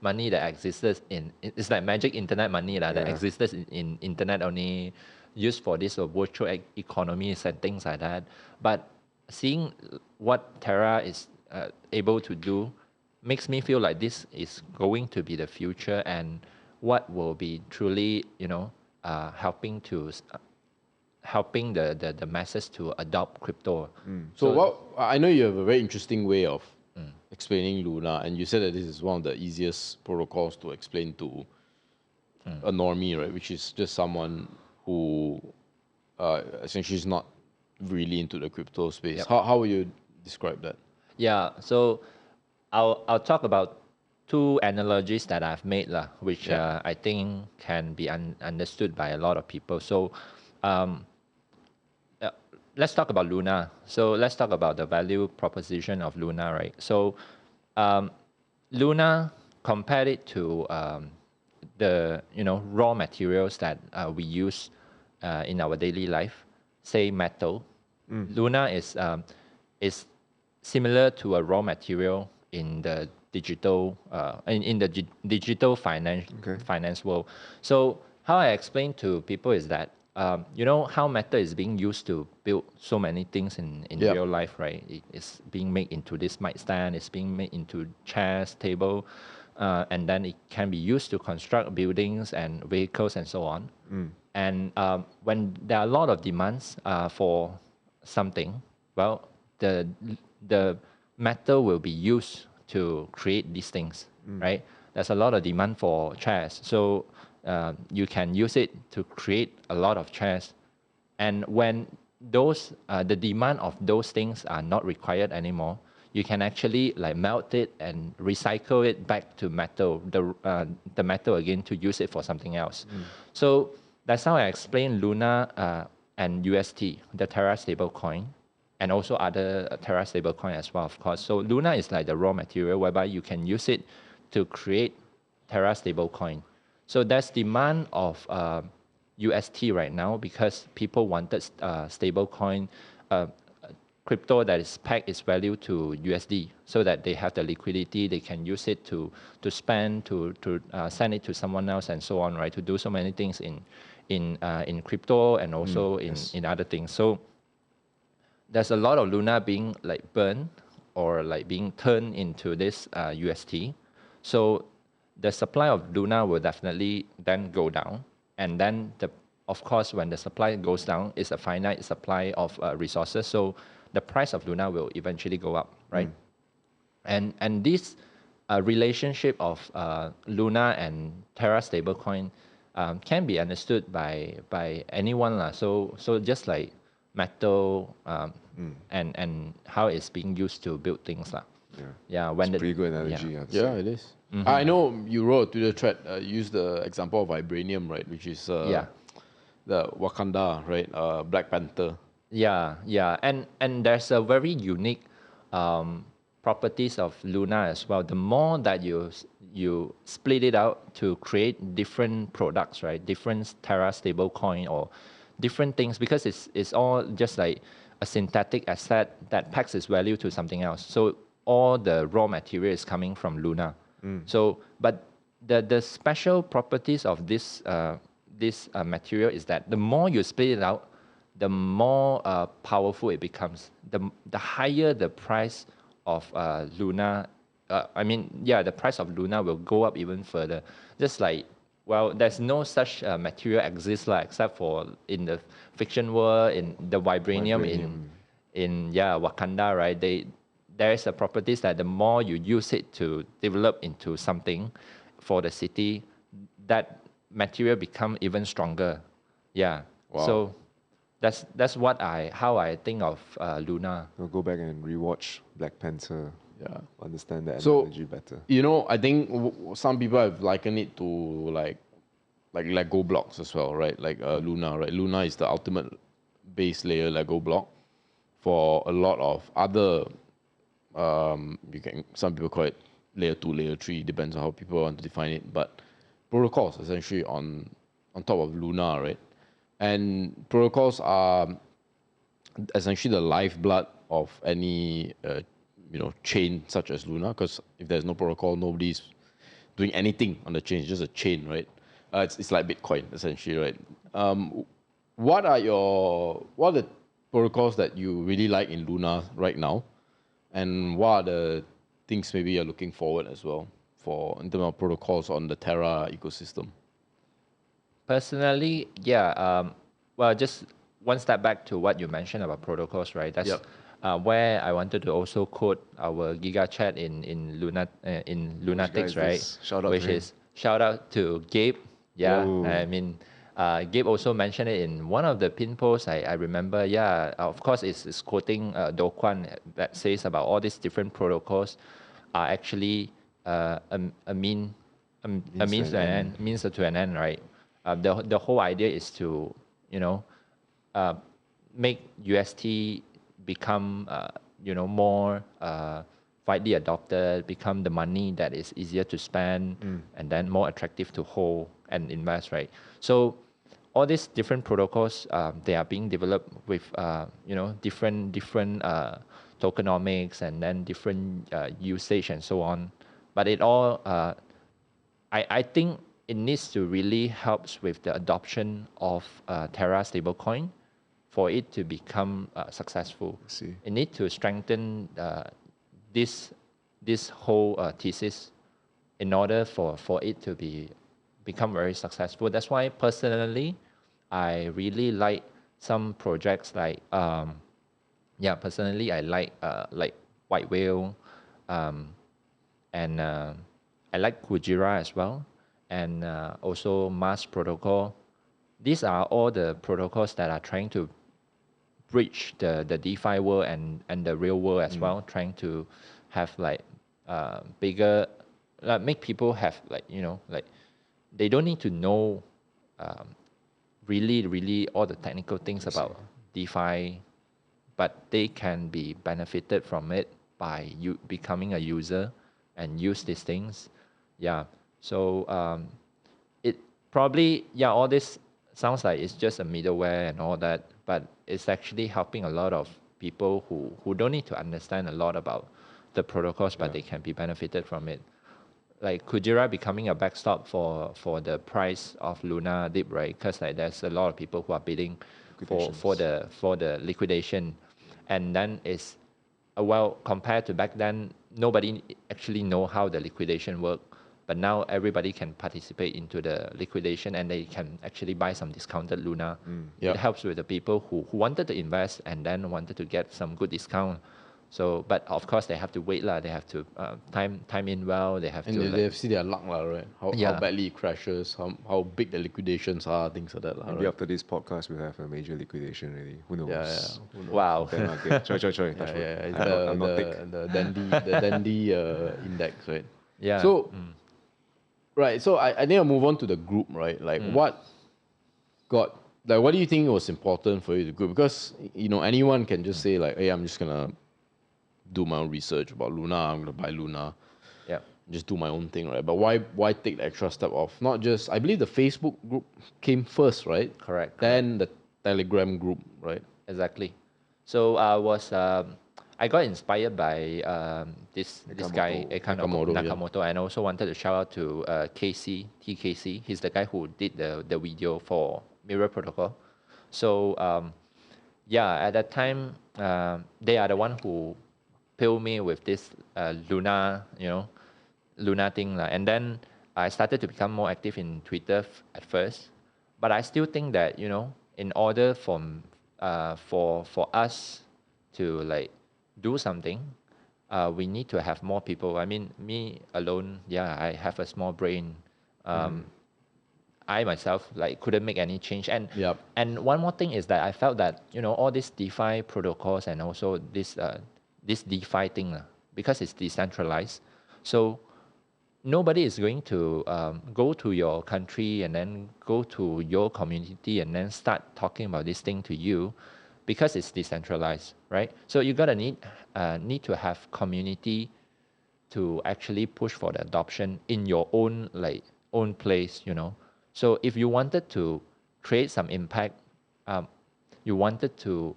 [SPEAKER 1] money that exists it's like magic internet money that
[SPEAKER 3] Yeah.
[SPEAKER 1] exists in internet only, used for this virtual economies and things like that. But seeing what Terra is able to do makes me feel like this is going to be the future, and what will be truly helping the masses to adopt crypto.
[SPEAKER 2] So I know you have a very interesting way of explaining Luna, and you said that this is one of the easiest protocols to explain to a normie, right? Which is just someone who essentially is not really into the crypto space.
[SPEAKER 1] Yep.
[SPEAKER 2] How would you describe that?
[SPEAKER 1] Yeah, so I'll talk about two analogies that I've made which I think can be understood by a lot of people. So let's talk about Luna. So let's talk about the value proposition of Luna, right? So Luna, compared it to the raw materials that we use in our daily life, say metal. Luna is similar to a raw material in the digital digital finance world. So how I explain to people is that how metal is being used to build so many things in
[SPEAKER 2] Yep.
[SPEAKER 1] real life, right? It's being made into this mic stand, it's being made into chairs, table, and then it can be used to construct buildings and vehicles and so on. And when there are a lot of demands for something, well, the metal will be used to create these things, right? There's a lot of demand for chairs, so you can use it to create a lot of chairs. And when those the demand of those things are not required anymore, you can actually like melt it and recycle it back to metal, the metal again, to use it for something else. So that's how I explain Luna and UST, the Terra stablecoin, and also other Terra stablecoin as well, of course. So Luna is like the raw material whereby you can use it to create Terra stablecoin. So there's demand of UST right now because people wanted stablecoin, crypto that is pegged its value to USD, so that they have the liquidity, they can use it to spend, to send it to someone else, and so on, right? To do so many things in crypto and also in other things. So there's a lot of Luna being like burned or like being turned into this UST. So the supply of Luna will definitely then go down, and then of course when the supply goes down, it's a finite supply of resources. So the price of Luna will eventually go up, right? And this relationship of Luna and Terra stablecoin can be understood by anyone. So just like metal and how it's being used to build things. When
[SPEAKER 3] Pretty good analogy. I'd
[SPEAKER 2] Yeah,
[SPEAKER 3] say.
[SPEAKER 2] it is. I know you wrote a Twitter thread, use the example of vibranium, right? Which is the Wakanda, right? Black Panther.
[SPEAKER 1] Yeah, and there's a very unique properties of Luna as well. The more that you split it out to create different products, right? Different Terra stablecoin or different things, because it's all just like a synthetic asset that packs its value to something else. So all the raw material is coming from Luna. So, but the special properties of this material is that the more you split it out, the more powerful it becomes. The higher the price of Luna, the price of Luna will go up even further. Just like, well, there's no such material exists except for in the fiction world, in the vibranium. in Wakanda, right? There is a properties that the more you use it to develop into something for the city, that material become even stronger. Yeah.
[SPEAKER 2] Wow.
[SPEAKER 1] So that's how I think of Luna.
[SPEAKER 3] I'll go back and rewatch Black Panther.
[SPEAKER 2] Yeah.
[SPEAKER 3] Understand that
[SPEAKER 2] So,
[SPEAKER 3] analogy better.
[SPEAKER 2] You know, I think some people have likened it to like Lego blocks as well, right? Like Luna, right? Luna is the ultimate base layer Lego block for a lot of other. Some people call it layer 2, layer 3, depends on how people want to define it. But protocols essentially on top of Luna, right? And protocols are essentially the lifeblood of any chain such as Luna, because if there's no protocol, nobody's doing anything on the chain. It's just a chain, right? It's like Bitcoin essentially, right? What are the protocols that you really like in Luna right now, and what are the things maybe you're looking forward as well for in terms of protocols on the Terra ecosystem?
[SPEAKER 1] Personally, well, just one step back to what you mentioned about protocols, right? That's where I wanted to also quote our Giga Chat in Lunatics, right? Which is shout out to Gabe. Yeah,
[SPEAKER 3] Whoa.
[SPEAKER 1] I mean, Gabe also mentioned it in one of the pin posts. I remember. Yeah, of course, it's quoting Do Kwan that says about all these different protocols are actually a means to an end, right? The whole idea is to make UST become more widely adopted, become the money that is easier to spend, and then more attractive to hold and invest, right? So all these different protocols, they are being developed with different tokenomics and then different usage and so on. But it all, I think it needs to really helps with the adoption of Terra stablecoin for it to become successful. It needs to strengthen this whole thesis in order for it to become very successful. That's why personally, I really like some projects like personally I like White Whale, and I like Kujira as well, and also Mars Protocol. These are all the protocols that are trying to bridge the DeFi world and the real world as well, trying to have bigger, make people have they don't need to know really all the technical things about DeFi, but they can be benefited from it by you becoming a user and use these things. Yeah. So it probably, all this sounds like it's just a middleware and all that, but it's actually helping a lot of people who don't need to understand a lot about the protocols, but they can be benefited from it. Like Kujira becoming a backstop for the price of Luna dip, right? Because there's a lot of people who are bidding for the liquidation, and then it's compared to back then, nobody actually know how the liquidation work. But now everybody can participate into the liquidation, and they can actually buy some discounted Luna. It helps with the people who wanted to invest and then wanted to get some good discount. So, but of course they have to wait lah. They have to time in well. They have to.
[SPEAKER 2] They have to see their luck lah, right? How badly it crashes, how big the liquidations are, things like that lah.
[SPEAKER 3] Maybe after this podcast we'll have a major liquidation already. Who knows?
[SPEAKER 2] Yeah.
[SPEAKER 1] Wow.
[SPEAKER 3] Choi.
[SPEAKER 2] I'm not thick. The Dandy index, right?
[SPEAKER 1] Yeah.
[SPEAKER 2] So. Right, so I think I'll move on to the group, right? Like what do you think was important for you to group? Because anyone can just say like, hey, I'm just gonna do my own research about Luna, I'm gonna buy Luna.
[SPEAKER 1] Yeah.
[SPEAKER 2] Just do my own thing, right? But why take the extra step of not just, I believe the Facebook group came first, right?
[SPEAKER 1] Correct.
[SPEAKER 2] Then the Telegram group, right?
[SPEAKER 1] Exactly. So I I got inspired by this guy,
[SPEAKER 2] Nakamoto, yeah.
[SPEAKER 1] Nakamoto, and also wanted to shout out to TKC. He's the guy who did the video for Mirror Protocol. So yeah, at that time, they are the one who pilled me with this Luna, Luna thing. And then I started to become more active in Twitter at first. But I still think that, in order for us to like do something, we need to have more people. I mean, me alone, yeah, I have a small brain. I myself like couldn't make any change. And one more thing is that I felt that all these DeFi protocols and also this DeFi thing, because it's decentralized, so nobody is going to go to your country and then go to your community and then start talking about this thing to you, because it's decentralized, right? So you gotta need to have community to actually push for the adoption in your own place. So if you wanted to create some impact, you wanted to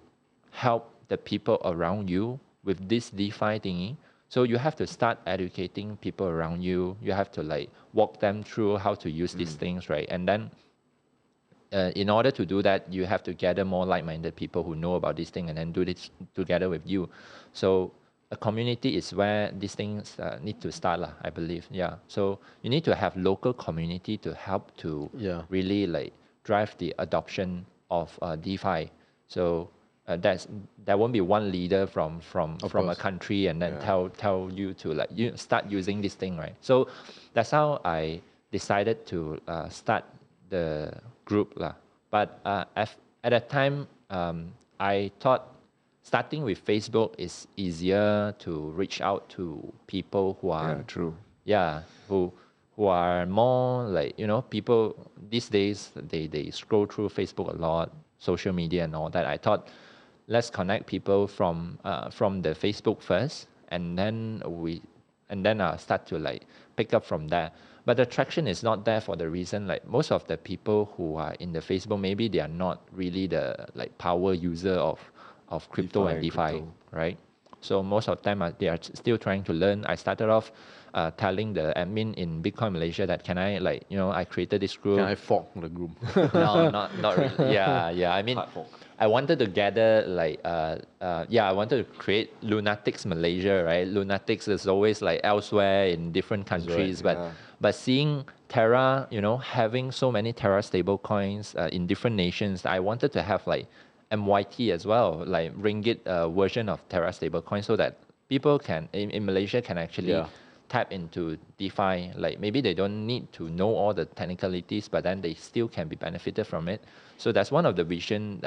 [SPEAKER 1] help the people around you with this DeFi thingy, so you have to start educating people around you. You have to like walk them through how to use these things, right? And then in order to do that, you have to gather more like-minded people who know about this thing and then do this together with you. So a community is where these things need to start, I believe. Yeah. So you need to have local community to help to really like drive the adoption of DeFi. So there won't be one leader from a country and then tell you to like you start using this thing, right? So that's how I decided to start the group lah. But at that time, I thought starting with Facebook is easier to reach out to people who are who are more like people these days they scroll through Facebook a lot, social media and all that. I thought let's connect people from the Facebook first, and then I'll start to like pick up from there. But the traction is not there for the reason like most of the people who are in the Facebook, maybe they are not really the like power user of crypto and DeFi, right? So most of them they are still trying to learn. I started off telling the admin in Bitcoin Malaysia that can I I created this group.
[SPEAKER 2] Can I fork the group?
[SPEAKER 1] No, not really. Yeah. I mean, I wanted to gather I wanted to create Lunatics Malaysia, right? Lunatics is always like elsewhere in different countries, but seeing Terra, having so many Terra stable coins in different nations, I wanted to have like MYT as well, like Ringgit version of Terra stablecoin, so that people can in Malaysia can actually tap into DeFi. Like maybe they don't need to know all the technicalities, but then they still can be benefited from it. So that's one of the reason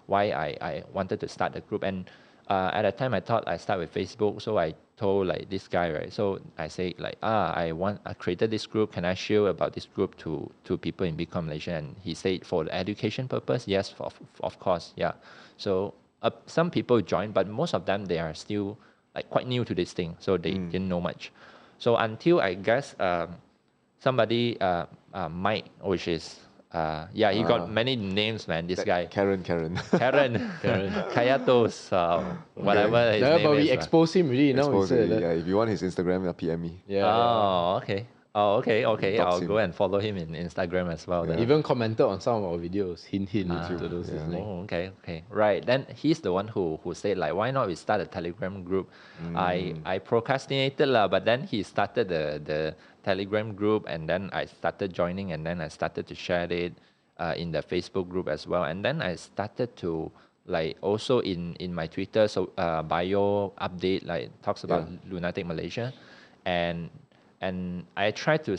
[SPEAKER 1] why I wanted to start the group. And at that time I thought I start with Facebook, so I told like this guy, right? So I say like I created this group. Can I share about this group to people in Bitcoin Malaysia? And he said for the education purpose, yes, of course, yeah. So some people joined, but most of them they are still like quite new to this thing, so they didn't know much. So until I guess somebody Mike, which is he got many names, man. This guy.
[SPEAKER 3] Karen.
[SPEAKER 1] Kayatos, whatever his name
[SPEAKER 2] but we
[SPEAKER 1] is.
[SPEAKER 2] expose him really now.
[SPEAKER 3] If you want his Instagram, PM me.
[SPEAKER 1] Okay. Oh, okay.
[SPEAKER 3] Dox
[SPEAKER 1] I'll
[SPEAKER 3] him.
[SPEAKER 1] go and follow him in Instagram as well. Then.
[SPEAKER 2] Even commented on some of our videos. Hint to those listening.
[SPEAKER 1] Oh, okay. Right. Then he's the one who said like, why not we start a Telegram group? I procrastinated but then he started the Telegram group, and then I started joining, and then I started to share it in the Facebook group as well. And then I started to like also in my Twitter bio update like talks about Lunatics Malaysia, and I try to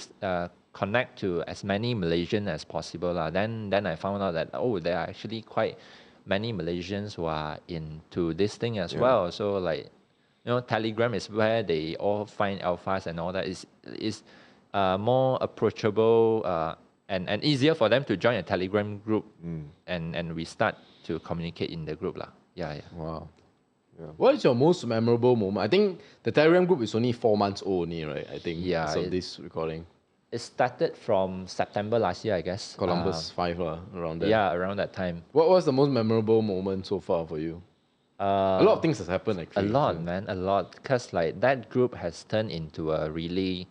[SPEAKER 1] connect to as many Malaysians as possible. Then I found out that there are actually quite many Malaysians who are into this thing as well. So like Telegram is where they all find alphas and all that. Is more approachable and easier for them to join a Telegram group, and we start to communicate in the group . Yeah.
[SPEAKER 2] Wow. Yeah. What is your most memorable moment? I think the Telegram group is only 4 months old only, right? I think as of this recording.
[SPEAKER 1] It started from September last year, I guess.
[SPEAKER 2] Columbus 5 around that.
[SPEAKER 1] Yeah, around that time.
[SPEAKER 2] What was the most memorable moment so far for you? A lot of things has happened
[SPEAKER 1] A
[SPEAKER 2] actually.
[SPEAKER 1] lot, man, a lot. Because like that group has turned into a really,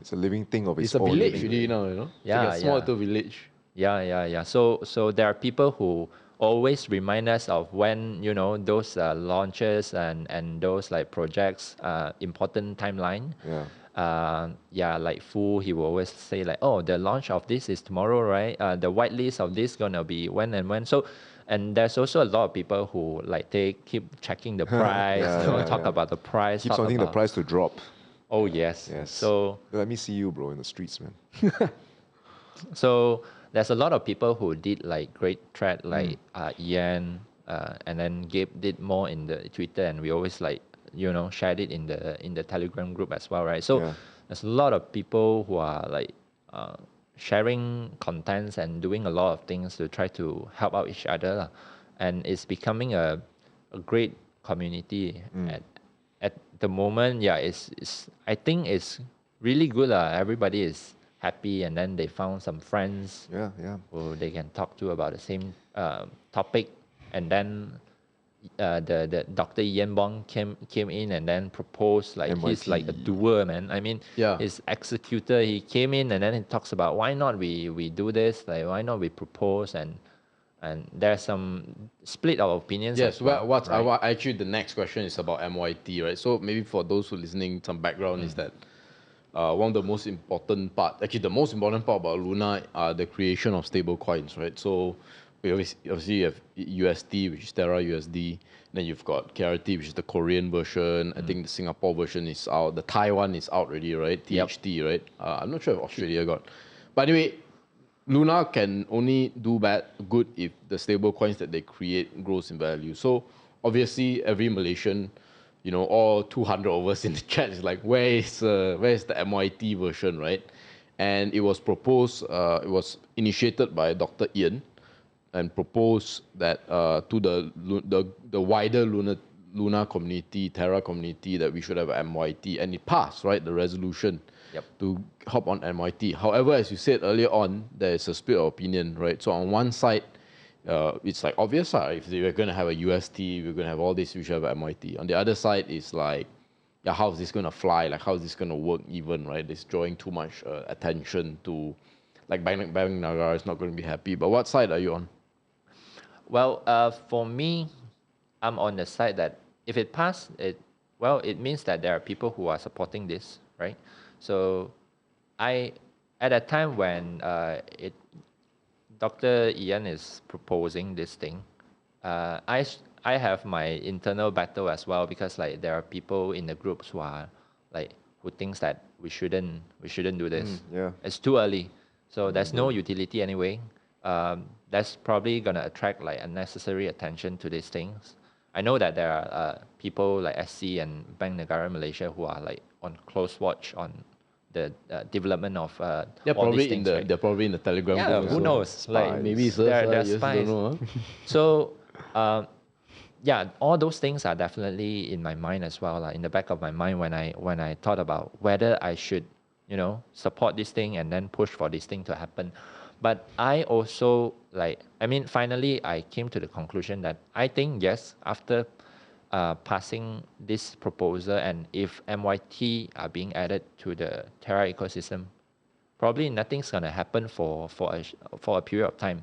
[SPEAKER 3] It's a living thing of its
[SPEAKER 2] It's a
[SPEAKER 3] own.
[SPEAKER 2] village
[SPEAKER 3] anyway.
[SPEAKER 2] really now, you know. It's
[SPEAKER 1] Yeah,
[SPEAKER 2] like a small
[SPEAKER 1] yeah.
[SPEAKER 2] little village.
[SPEAKER 1] Yeah. So there are people who always remind us of when, you know, those launches and those like projects, important timeline.
[SPEAKER 3] Yeah.
[SPEAKER 1] Yeah, like Fu, he will always say like, oh, the launch of this is tomorrow, right? The whitelist of this gonna be when and when. So, and there's also a lot of people who like they keep checking the price,
[SPEAKER 3] Yeah,
[SPEAKER 1] you know,
[SPEAKER 3] yeah,
[SPEAKER 1] talk
[SPEAKER 3] yeah.
[SPEAKER 1] about the price,
[SPEAKER 3] Keeps
[SPEAKER 1] talk
[SPEAKER 3] wanting the
[SPEAKER 1] about,
[SPEAKER 3] price to drop.
[SPEAKER 1] oh yes.
[SPEAKER 3] Yes.
[SPEAKER 1] So
[SPEAKER 3] Let me see you, bro, in the streets, man.
[SPEAKER 1] So there's a lot of people who did like great thread like Ian, and then Gabe did more in the Twitter, and we always like, you know, shared it in the Telegram group as well, right? So
[SPEAKER 3] Yeah.
[SPEAKER 1] there's a lot of people who are like sharing contents and doing a lot of things to try to help out each other lah. And it's becoming a great community at the moment. Yeah, it's I think it's really good lah. Everybody is happy, and then they found some friends
[SPEAKER 3] Yeah, yeah.
[SPEAKER 1] who they can talk to about the same topic, and then the Dr. Ian Bong came in and then proposed like he's like a
[SPEAKER 3] MIT.
[SPEAKER 1] doer, man. I mean,
[SPEAKER 2] Yeah.
[SPEAKER 1] his executor. He came in and then he talks about why not we do this, like why not we propose, and there's some split of opinions.
[SPEAKER 2] Yes,
[SPEAKER 1] as well, right?
[SPEAKER 2] actually the next question is about MYT, right? So maybe for those who are listening, some background is that one of the most important part, actually the most important part about Luna are the creation of stable coins, right? So we obviously have USD, which is Terra USD. Then you've got KRT, which is the Korean version. I think the Singapore version is out. The Taiwan is out already, right?
[SPEAKER 1] Yep.
[SPEAKER 2] THT, right? I'm not sure if Australia got. But anyway, Luna can only do good if the stable coins that they create grows in value. So obviously, every Malaysian, you know, all 200 of us in the chat is like, where is the MYT version, right? And it was proposed, it was initiated by Dr. Ian, and proposed that to the wider Luna community, Terra community, that we should have a MYT, and it passed, right? The resolution.
[SPEAKER 1] Yep.
[SPEAKER 2] To hop on MIT. However, as you said earlier on, there is a split of opinion, right? So on one side, it's like obvious, if we're going to have a UST, we're going to have all this, we should have MIT. On the other side, it's like, yeah, how is this going to fly? Like, how is this going to work even, right? It's drawing too much attention to, like, Bang Nagar is not going to be happy. But what side are you on?
[SPEAKER 1] Well, for me, I'm on the side that if it passed, it means that there are people who are supporting this, right? So, at a time when Dr. Ian is proposing this thing, I have my internal battle as well, because like there are people in the groups who thinks that we shouldn't do this.
[SPEAKER 3] Yeah.
[SPEAKER 1] It's too early, so there's no utility anyway. That's probably gonna attract like unnecessary attention to these things. I know that there are people like SC and Bank Negara Malaysia who are like on close watch on the development of
[SPEAKER 2] Yeah,
[SPEAKER 1] all these
[SPEAKER 2] probably
[SPEAKER 1] things, right?
[SPEAKER 2] they're probably in the Telegram
[SPEAKER 1] Yeah,
[SPEAKER 2] group.
[SPEAKER 1] who
[SPEAKER 2] as well.
[SPEAKER 1] knows? Like
[SPEAKER 2] Maybe it's us,
[SPEAKER 1] they're
[SPEAKER 2] you just
[SPEAKER 1] spies.
[SPEAKER 2] don't know. Huh?
[SPEAKER 1] So, yeah, all those things are definitely in my mind as well, in the back of my mind when I thought about whether I should, you know, support this thing and then push for this thing to happen. But I also finally I came to the conclusion that I think yes, after passing this proposal, and if MYT are being added to the Terra ecosystem, probably nothing's gonna happen for a period of time.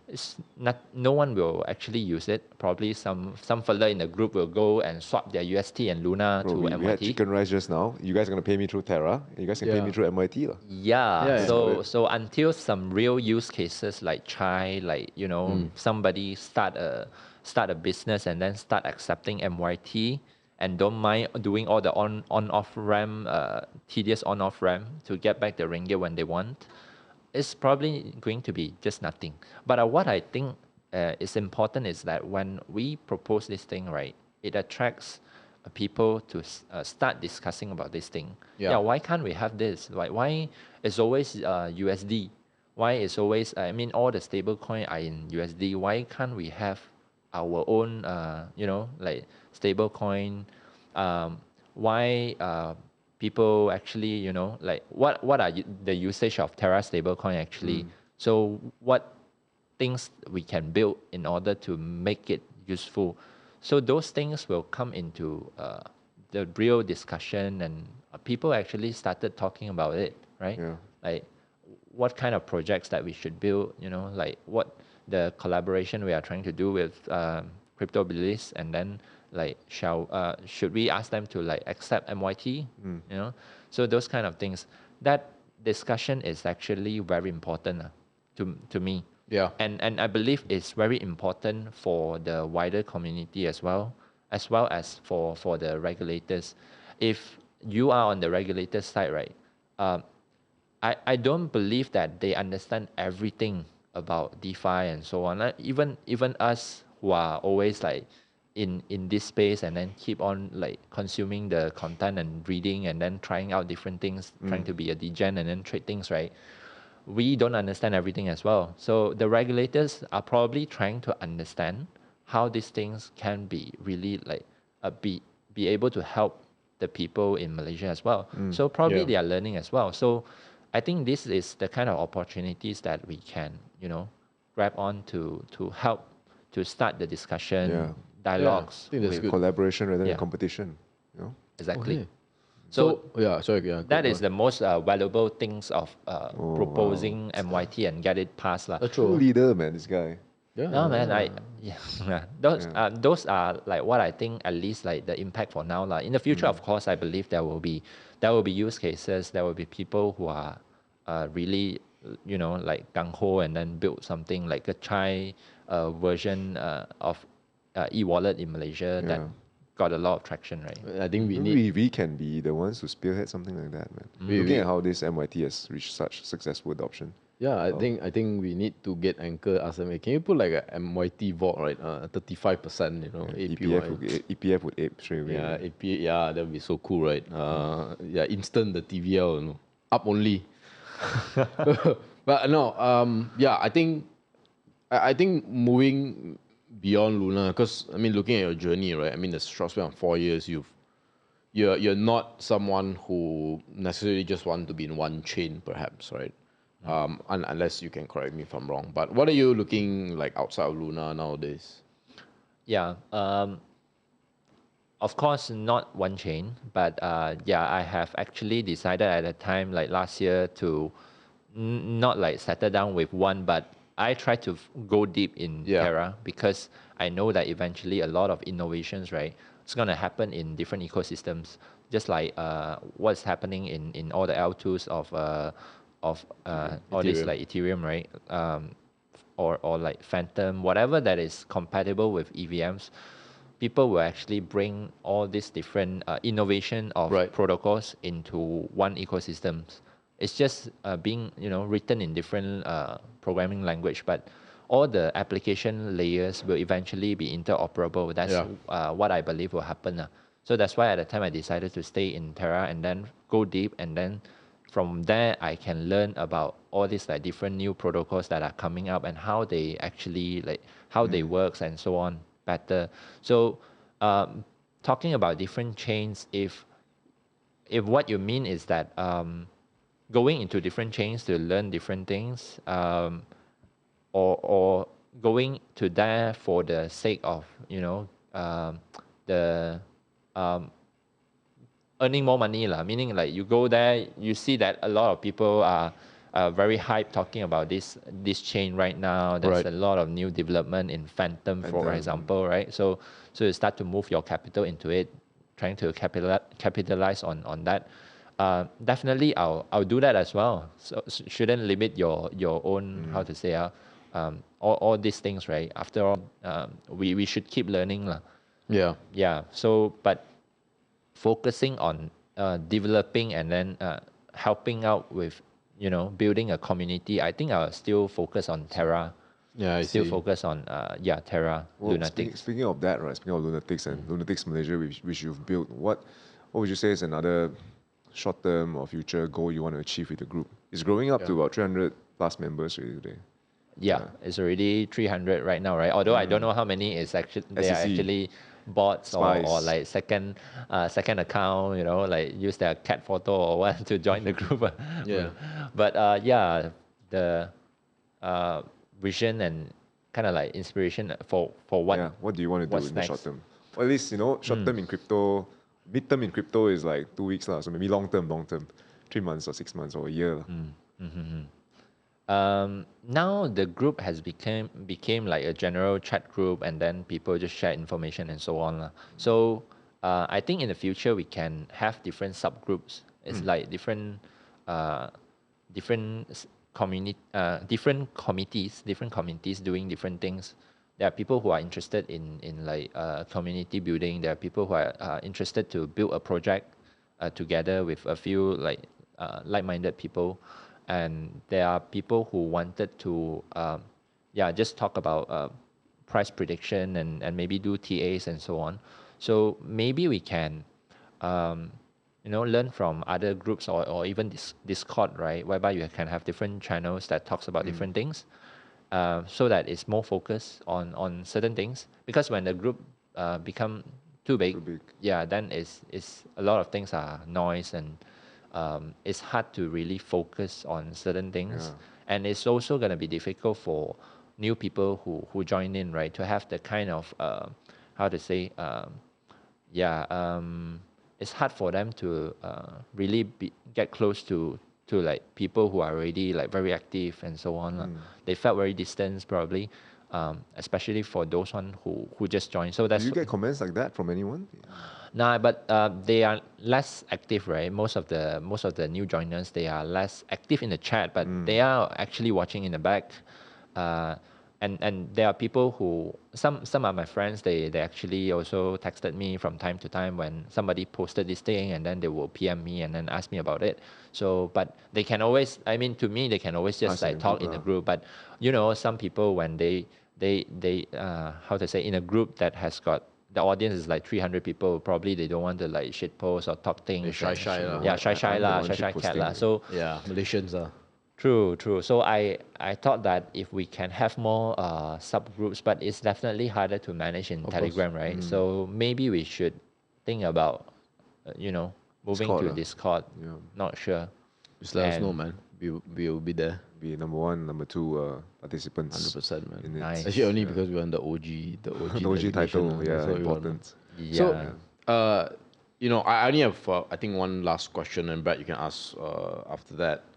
[SPEAKER 1] It's not, no one will actually use it. Probably some fella in the group will go and swap their UST and Luna
[SPEAKER 3] Bro,
[SPEAKER 1] to
[SPEAKER 3] we had
[SPEAKER 1] MYT.
[SPEAKER 3] chicken rice just now. You guys are going to pay me through Terra. You guys can pay me
[SPEAKER 2] Yeah.
[SPEAKER 3] through MIT. lah.
[SPEAKER 1] Yeah.
[SPEAKER 2] Yeah.
[SPEAKER 1] So until some real use cases like Chai, like, you know, somebody start a business and then start accepting MYT and don't mind doing all the on off ramp, tedious on off ramp to get back the ringgit when they want, it's probably going to be just nothing. But what I think is important is that when we propose this thing, right, it attracts people to start discussing about this thing.
[SPEAKER 2] Yeah.
[SPEAKER 1] Yeah, why can't we have this? Like, why is always USD? Why is always, I mean, all the stable coin are in USD. Why can't we have our own, you know, like stable coin? Why people actually, you know, like what are the usage of Terra stablecoin actually? So what things we can build in order to make it useful? So those things will come into the real discussion, and people actually started talking about it, right?
[SPEAKER 3] Yeah.
[SPEAKER 1] Like what kind of projects that we should build, like what the collaboration we are trying to do with crypto beliefs, and then like should we ask them to like accept MYT, so those kind of things. That discussion is actually very important to me.
[SPEAKER 2] Yeah.
[SPEAKER 1] And I believe it's very important for the wider community as well as for the regulators. If you are on the regulator side, right, I don't believe that they understand everything about DeFi and so on. Like even us who are always like in this space and then keep on like consuming the content and reading and then trying out different things, trying to be a degen and then trade things, right? We don't understand everything as well. So the regulators are probably trying to understand how these things can be really like be able to help the people in Malaysia as well. So probably
[SPEAKER 2] Yeah.
[SPEAKER 1] they are learning as well. So I think this is the kind of opportunities that we can, grab on to help to start the discussion,
[SPEAKER 3] Yeah.
[SPEAKER 1] dialogues.
[SPEAKER 2] I think that's
[SPEAKER 1] with-
[SPEAKER 2] good.
[SPEAKER 3] Collaboration rather than
[SPEAKER 1] Yeah.
[SPEAKER 3] competition.
[SPEAKER 1] Exactly.
[SPEAKER 2] Okay.
[SPEAKER 1] So
[SPEAKER 2] yeah, sorry. Yeah,
[SPEAKER 1] that
[SPEAKER 2] go
[SPEAKER 1] is
[SPEAKER 2] on.
[SPEAKER 1] the most valuable things of proposing MYT and get it passed.
[SPEAKER 2] That's
[SPEAKER 3] True
[SPEAKER 2] true.
[SPEAKER 3] leader, man, this guy.
[SPEAKER 2] Yeah.
[SPEAKER 1] No man, those are like what I think at least like the impact for now. In the future, of course, I believe there will be use cases, there will be people who are really like gung ho and then build something like a Chai version of e-wallet in Malaysia that
[SPEAKER 3] Yeah.
[SPEAKER 1] got a lot of traction, right?
[SPEAKER 2] I think we need.
[SPEAKER 3] Maybe we can be the ones who spearhead something like that, man. Looking at how this MYT has reached such successful adoption.
[SPEAKER 2] Yeah, I think we need to get Anchor ask them, "Hey, can you put like a MYT vault, right? 35%,
[SPEAKER 3] EPF
[SPEAKER 2] APY.
[SPEAKER 3] EPF would ape straight away.
[SPEAKER 2] Yeah, APA, yeah, that would be so cool, right? Yeah, instant the TVL, up only. But no, yeah, I think moving beyond Luna, because I mean, looking at your journey, right? I mean, the short span of 4 years, you're not someone who necessarily just want to be in one chain, perhaps, right? Unless you can correct me if I'm wrong. But what are you looking like outside of Luna nowadays?
[SPEAKER 1] Yeah. Of course, not one chain, but I have actually decided at a time like last year to not like settle down with one, but I try to go deep in Terra, because I know that eventually a lot of innovations, right, it's gonna happen in different ecosystems, just like what's happening in all the L2s of all this
[SPEAKER 2] Ethereum.
[SPEAKER 1] like Ethereum, right? Or like Phantom, whatever that is compatible with EVMs, people will actually bring all these different innovation of protocols into one ecosystem. It's just being written in different programming language, but all the application layers will eventually be interoperable. That's what I believe will happen. So that's why at the time I decided to stay in Terra and then go deep, and then from there I can learn about all these like different new protocols that are coming up and how they actually like how they works and so on better. So talking about different chains, if what you mean is that going into different chains to learn different things, or going to there for the sake of the earning more money lah. Meaning like you go there, you see that a lot of people are very hyped talking about this chain right now. There's a lot of new development in Phantom, for example, right? So you start to move your capital into it, trying to capitalize on that. Definitely, I'll do that as well. So shouldn't limit your own how to say all these things, right? After all, we should keep learning lah. Yeah. So but focusing on developing and then helping out with building a community, I think I'll still focus on Terra.
[SPEAKER 2] Yeah, I
[SPEAKER 1] still
[SPEAKER 2] see.
[SPEAKER 1] focus on Terra,
[SPEAKER 3] Well,
[SPEAKER 1] Lunatics.
[SPEAKER 3] Speaking of that, right? Speaking of Lunatics and Lunatics Malaysia, which you've built, what would you say is another short-term or future goal you want to achieve with the group? It's growing up to about 300 plus members really today.
[SPEAKER 1] Yeah, it's already 300 right now, right? Although I don't know how many is actually they are
[SPEAKER 3] SEC.
[SPEAKER 1] actually bots or
[SPEAKER 3] Spies.
[SPEAKER 1] like second account, like use their cat photo or what to join the group.
[SPEAKER 2] Yeah.
[SPEAKER 1] But the vision and kind of like inspiration for what.
[SPEAKER 3] Yeah, what do you want to do
[SPEAKER 1] what's
[SPEAKER 3] in the short
[SPEAKER 1] next?
[SPEAKER 3] term? Well, at least, you know, short term in crypto, mid term in crypto is like 2 weeks, lah. So maybe long term, 3 months or 6 months or a year. Lah.
[SPEAKER 1] Now the group has became like a general chat group, and then people just share information and so on, lah. So I think in the future we can have different subgroups. It's like different committees doing different things. There are people who are interested in like community building. There are people who are interested to build a project together with a few like-minded people, and there are people who wanted to just talk about price prediction and maybe do TAs and so on. So maybe we can learn from other groups or even Discord, right, whereby you can have different channels that talks about different things, so that it's more focused on certain things. Because when the group become too big, yeah, then it's a lot of things are noise, and it's hard to really focus on certain things. And it's also going to be difficult for new people who join in, right, to have the kind of how to say it's hard for them to really get close to like people who are already like very active and so on. They felt very distant probably, especially for those one who just joined. So that's
[SPEAKER 3] Do you get comments like that from anyone?
[SPEAKER 1] nah, but they are less active, right? Most of the new joiners, they are less active in the chat, but they are actually watching in the back. And there are people who some of my friends, they actually also texted me from time to time when somebody posted this thing, and then they will PM me and then ask me about it. So but they can always, I mean, to me they can always just
[SPEAKER 3] Ask
[SPEAKER 1] like
[SPEAKER 3] in the
[SPEAKER 1] talk
[SPEAKER 3] group,
[SPEAKER 1] in the group. But you know, some people when they how to say, in a group that has got the audience is like 300 people, probably they don't want to like shit post or talk things.
[SPEAKER 2] They shy lah.
[SPEAKER 1] Yeah, shy
[SPEAKER 3] I'm the
[SPEAKER 1] lah,
[SPEAKER 3] one
[SPEAKER 1] shy
[SPEAKER 3] shit
[SPEAKER 1] cat
[SPEAKER 3] posting.
[SPEAKER 1] lah. So
[SPEAKER 2] Yeah, Malaysians are.
[SPEAKER 1] true. So I thought that if we can have more subgroups, but it's definitely harder to manage in Telegram, right? So maybe we should think about moving
[SPEAKER 3] Discord,
[SPEAKER 1] to Discord.
[SPEAKER 3] Yeah.
[SPEAKER 1] Not sure.
[SPEAKER 2] Just let us
[SPEAKER 1] And-
[SPEAKER 2] know, man. We'll be there.
[SPEAKER 3] Be number 1, number 2 participants.
[SPEAKER 2] 100%, man.
[SPEAKER 3] in it.
[SPEAKER 1] Nice.
[SPEAKER 2] Actually, only because we're on the OG
[SPEAKER 3] The OG
[SPEAKER 2] designation,
[SPEAKER 3] title,
[SPEAKER 2] that's
[SPEAKER 3] yeah,
[SPEAKER 2] why we want.
[SPEAKER 3] important.
[SPEAKER 1] Yeah.
[SPEAKER 2] So, I only have, I think, one last question, and Brad, you can ask after that.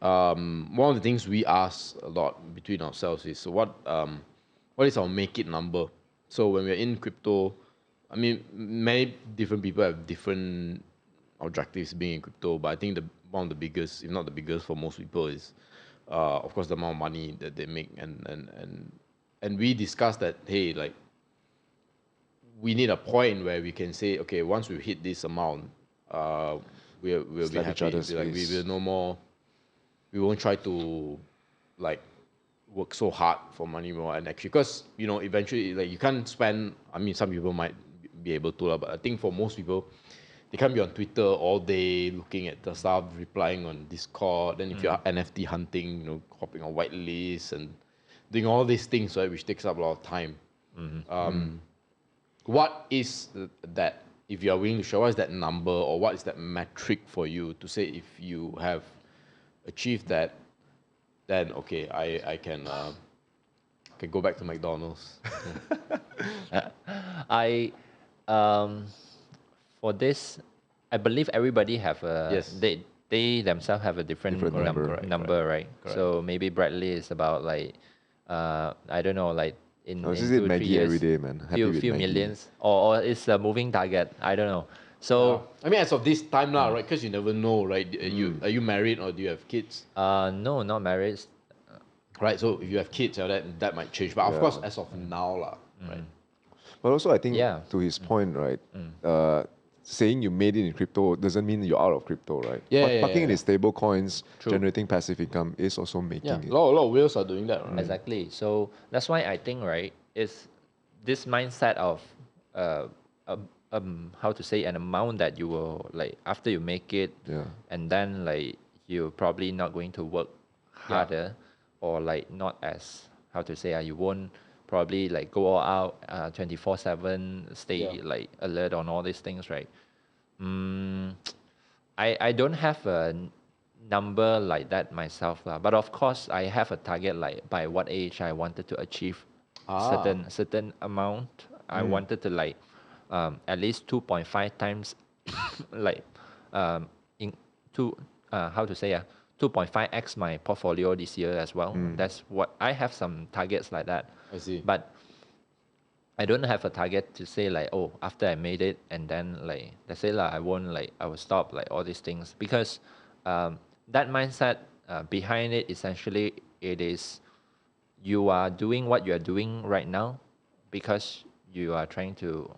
[SPEAKER 2] One of the things we ask a lot between ourselves is what is our make it number? So when we're in crypto, I mean, many different people have different objectives being in crypto, but I think one of the biggest, if not the biggest for most people, is of course the amount of money that they make, and we discussed that, hey, like, we need a point where we can say, okay, once we hit this amount, we'll be
[SPEAKER 3] Slap each
[SPEAKER 2] happy.
[SPEAKER 3] other's
[SPEAKER 2] Like, we
[SPEAKER 3] face.
[SPEAKER 2] will no more. We won't try to like work so hard for money more, and actually, because eventually, like, you can't spend. I mean, some people might be able to, but I think for most people, they can't be on Twitter all day looking at the stuff, replying on Discord. Then if you're NFT hunting, hopping on whitelists and doing all these things, right, which takes up a lot of time. What is that? If you are willing to share, what is that number, or what is that metric for you to say if you have achieved that, then okay, I can go back to McDonald's.
[SPEAKER 1] I for this, I believe everybody have a
[SPEAKER 2] Yes.
[SPEAKER 1] they themselves have a different
[SPEAKER 3] Different number.
[SPEAKER 1] number, right? So maybe Bradley is about like I don't know, like in
[SPEAKER 3] I was
[SPEAKER 1] 2
[SPEAKER 3] just eat
[SPEAKER 1] 3
[SPEAKER 3] Maggie
[SPEAKER 1] years,
[SPEAKER 3] every day, man. Happy with
[SPEAKER 1] few
[SPEAKER 3] Maggie.
[SPEAKER 1] millions, or it's a moving target. I don't know. So
[SPEAKER 2] I mean, as of this time now, right? Because you never know, right? Are you married or do you have kids?
[SPEAKER 1] no, not married.
[SPEAKER 2] Right. So if you have kids, that might change. But of
[SPEAKER 3] Yeah.
[SPEAKER 2] course, as of now, lah, right?
[SPEAKER 3] But also, I think
[SPEAKER 1] Yeah.
[SPEAKER 3] to his point, right? Saying you made it in crypto doesn't mean you're out of crypto, right?
[SPEAKER 2] Yeah,
[SPEAKER 3] Parking
[SPEAKER 2] yeah.
[SPEAKER 3] in stable coins,
[SPEAKER 1] True.
[SPEAKER 3] generating passive income is also making
[SPEAKER 2] Yeah,
[SPEAKER 3] it.
[SPEAKER 2] a lot of whales are doing that, right?
[SPEAKER 1] Exactly. So that's why I think, right, is this mindset of how to say, an amount that you will like after you make it,
[SPEAKER 3] Yeah.
[SPEAKER 1] and then like you're probably not going to work harder, or like not as, how to say, you won't probably like go all out 24/7, stay like alert on all these things, right? I don't have a number like that myself, but of course I have a target, like by what age I wanted to achieve certain amount. I wanted to like at least 2.5 times like in two how to say 2.5x my portfolio this year as well. That's what I have, some targets like that.
[SPEAKER 2] I see.
[SPEAKER 1] But I don't have a target to say like, oh, after I made it and then like let's say like I won't, like I will stop, like all these things, because that mindset behind it, essentially it is you are doing what you are doing right now because you are trying to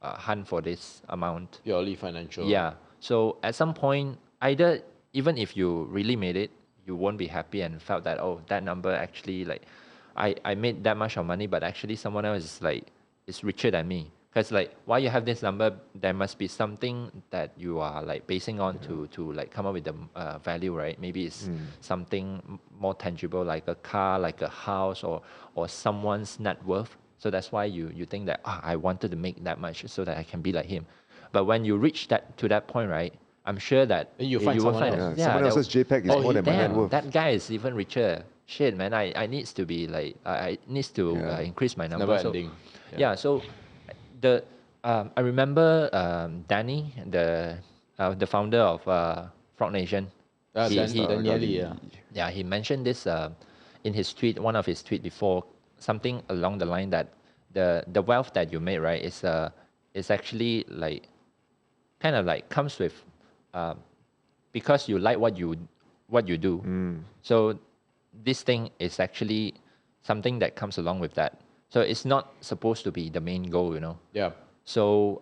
[SPEAKER 1] hunt for this amount.
[SPEAKER 2] Purely financial.
[SPEAKER 1] Yeah. So at some point, either even if you really made it, you won't be happy and felt that, oh, that number actually, like I made that much of money, but actually someone else is like is richer than me. Because like why you have this number, there must be something that you are like basing on to like come up with the value, right? Maybe it's something more tangible, like a car, like a house, or someone's net worth. So that's why you think that I wanted to make that much so that I can be like him. But when you reach that point, right? I'm sure that
[SPEAKER 2] Then you find someone else.
[SPEAKER 3] Someone else's JPEG is more than my net
[SPEAKER 1] damn,
[SPEAKER 3] worth.
[SPEAKER 1] that guy is even richer. Shit, man, I needs to be like I needs to increase my number.
[SPEAKER 2] Never
[SPEAKER 1] So,
[SPEAKER 2] ending.
[SPEAKER 1] yeah. So the I remember Danny, the founder of Frog Nation.
[SPEAKER 2] Dandy,
[SPEAKER 1] Yeah, he mentioned this in his tweet, one of his tweet before, something along the line that the wealth that you made, right, is actually like kind of like comes with because you like what you do. So this thing is actually something that comes along with that. So it's not supposed to be the main goal, you know.
[SPEAKER 2] Yeah.
[SPEAKER 1] So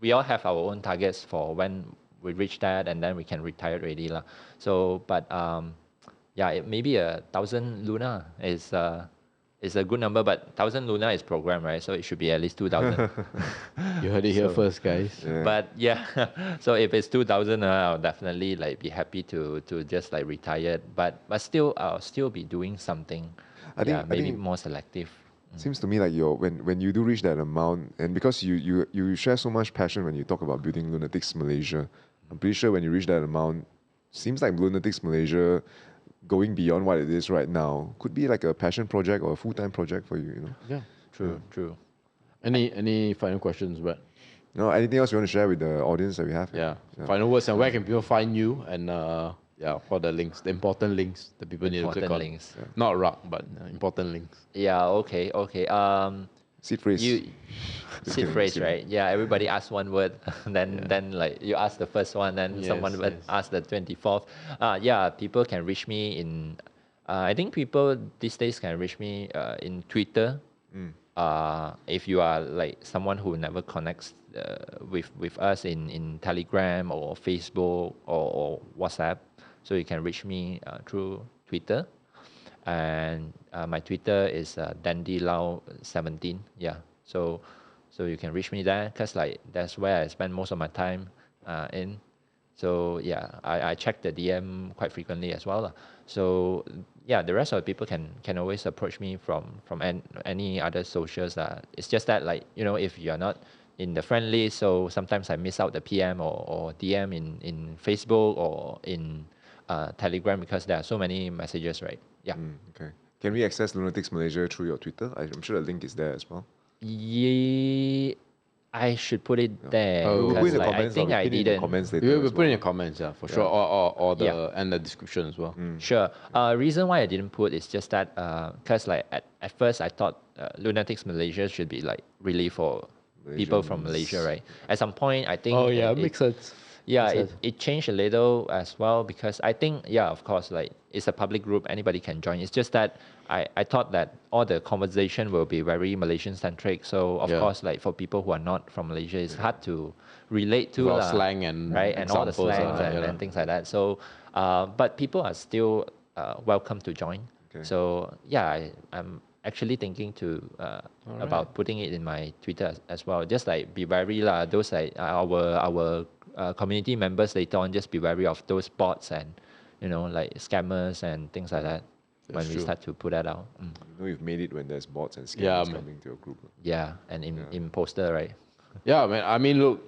[SPEAKER 1] we all have our own targets for when we reach that, and then we can retire already lah. So, but maybe 1,000 Luna is a good number, but 1,000 Luna is programmed, right? So it should be at least 2,000.
[SPEAKER 2] You heard it here first, guys.
[SPEAKER 3] Yeah.
[SPEAKER 1] But yeah, so if it's 2,000, I'll definitely like be happy to just like retire. But still, I'll still be doing something.
[SPEAKER 3] I think
[SPEAKER 1] maybe more selective.
[SPEAKER 3] Seems to me like when you do reach that amount, and because you share so much passion when you talk about building Lunatics Malaysia, I'm pretty sure when you reach that amount, seems like Lunatics Malaysia going beyond what it is right now could be like a passion project or a full-time project for you, you know.
[SPEAKER 2] Yeah.
[SPEAKER 1] True.
[SPEAKER 2] Any final questions, Brett?
[SPEAKER 3] No, anything else you want to share with the audience that we have?
[SPEAKER 2] Yeah. Final words, and where can people find you? And what the links, the important links that people need to click on.
[SPEAKER 1] Links.
[SPEAKER 2] Yeah. Not rock, but important links.
[SPEAKER 1] Yeah. Okay.
[SPEAKER 3] Seed phrase.
[SPEAKER 1] Seed phrase, right? Yeah. Everybody asks one word, then like you ask the first one, then someone will ask the 24th. People can reach me in. I think people these days can reach me in Twitter. If you are like someone who never connects with us in Telegram or Facebook or WhatsApp, so you can reach me through Twitter, and my Twitter is Dandy Lau 17. Yeah, so you can reach me there, because like that's where I spend most of my time in. So yeah, I check the DM quite frequently as well. So yeah, the rest of the people can always approach me from any other socials. It's just that, like, you know, if you're not in the friend list, so sometimes I miss out the PM or DM in Facebook or in Telegram, because there are so many messages, right? Yeah.
[SPEAKER 3] Okay. Can we access Lunatics Malaysia through your Twitter? I'm sure the link is there as well.
[SPEAKER 1] Yeah, I should put it there.
[SPEAKER 3] We'll put in the
[SPEAKER 1] like,
[SPEAKER 3] comments.
[SPEAKER 1] I think I didn't.
[SPEAKER 3] Comments later.
[SPEAKER 2] We'll put in the comments, for sure, or the and the description as well.
[SPEAKER 1] Sure. Reason why I didn't put is just that because like at first I thought Lunatics Malaysia should be like really for people from Malaysia, right? At some point, I think.
[SPEAKER 2] Makes sense.
[SPEAKER 1] Yeah, it changed a little as well, because I think, of course, like it's a public group, anybody can join. It's just that I thought that all the conversation will be very Malaysian centric. So of course, like for people who are not from Malaysia, it's hard to relate to
[SPEAKER 2] slang and
[SPEAKER 1] right, and all the slangs and things like that. So, but people are still welcome to join.
[SPEAKER 3] Okay.
[SPEAKER 1] So yeah, I'm actually thinking to about putting it in my Twitter as well. Just like be wary those like our community members later on, just be wary of those bots and, you know, like scammers and things like that. When we start to put that out.
[SPEAKER 3] You know you've made it when there's bots and scammers coming to your group.
[SPEAKER 1] Yeah, and imposter, right?
[SPEAKER 2] Yeah, man. I mean, look,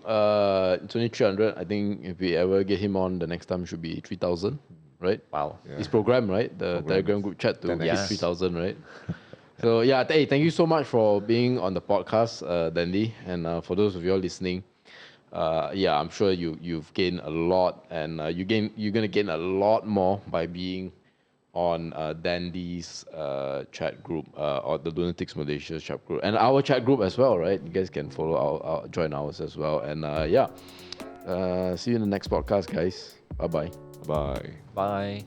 [SPEAKER 2] it's only 300. I think if we ever get him on, the next time should be 3,000, right?
[SPEAKER 1] Wow.
[SPEAKER 3] Yeah.
[SPEAKER 2] It's programmed, right? The Telegram group chat to get 3,000, right? So yeah, hey, thank you so much for being on the podcast, Dandy, and for those of you all listening. Yeah, I'm sure you've gained a lot, and you're gonna gain a lot more by being on Dandy's chat group or the Lunatics Malaysia chat group, and our chat group as well, right? You guys can follow our join ours as well, and yeah, see you in the next podcast, guys. Bye bye.
[SPEAKER 3] Bye.
[SPEAKER 1] Bye.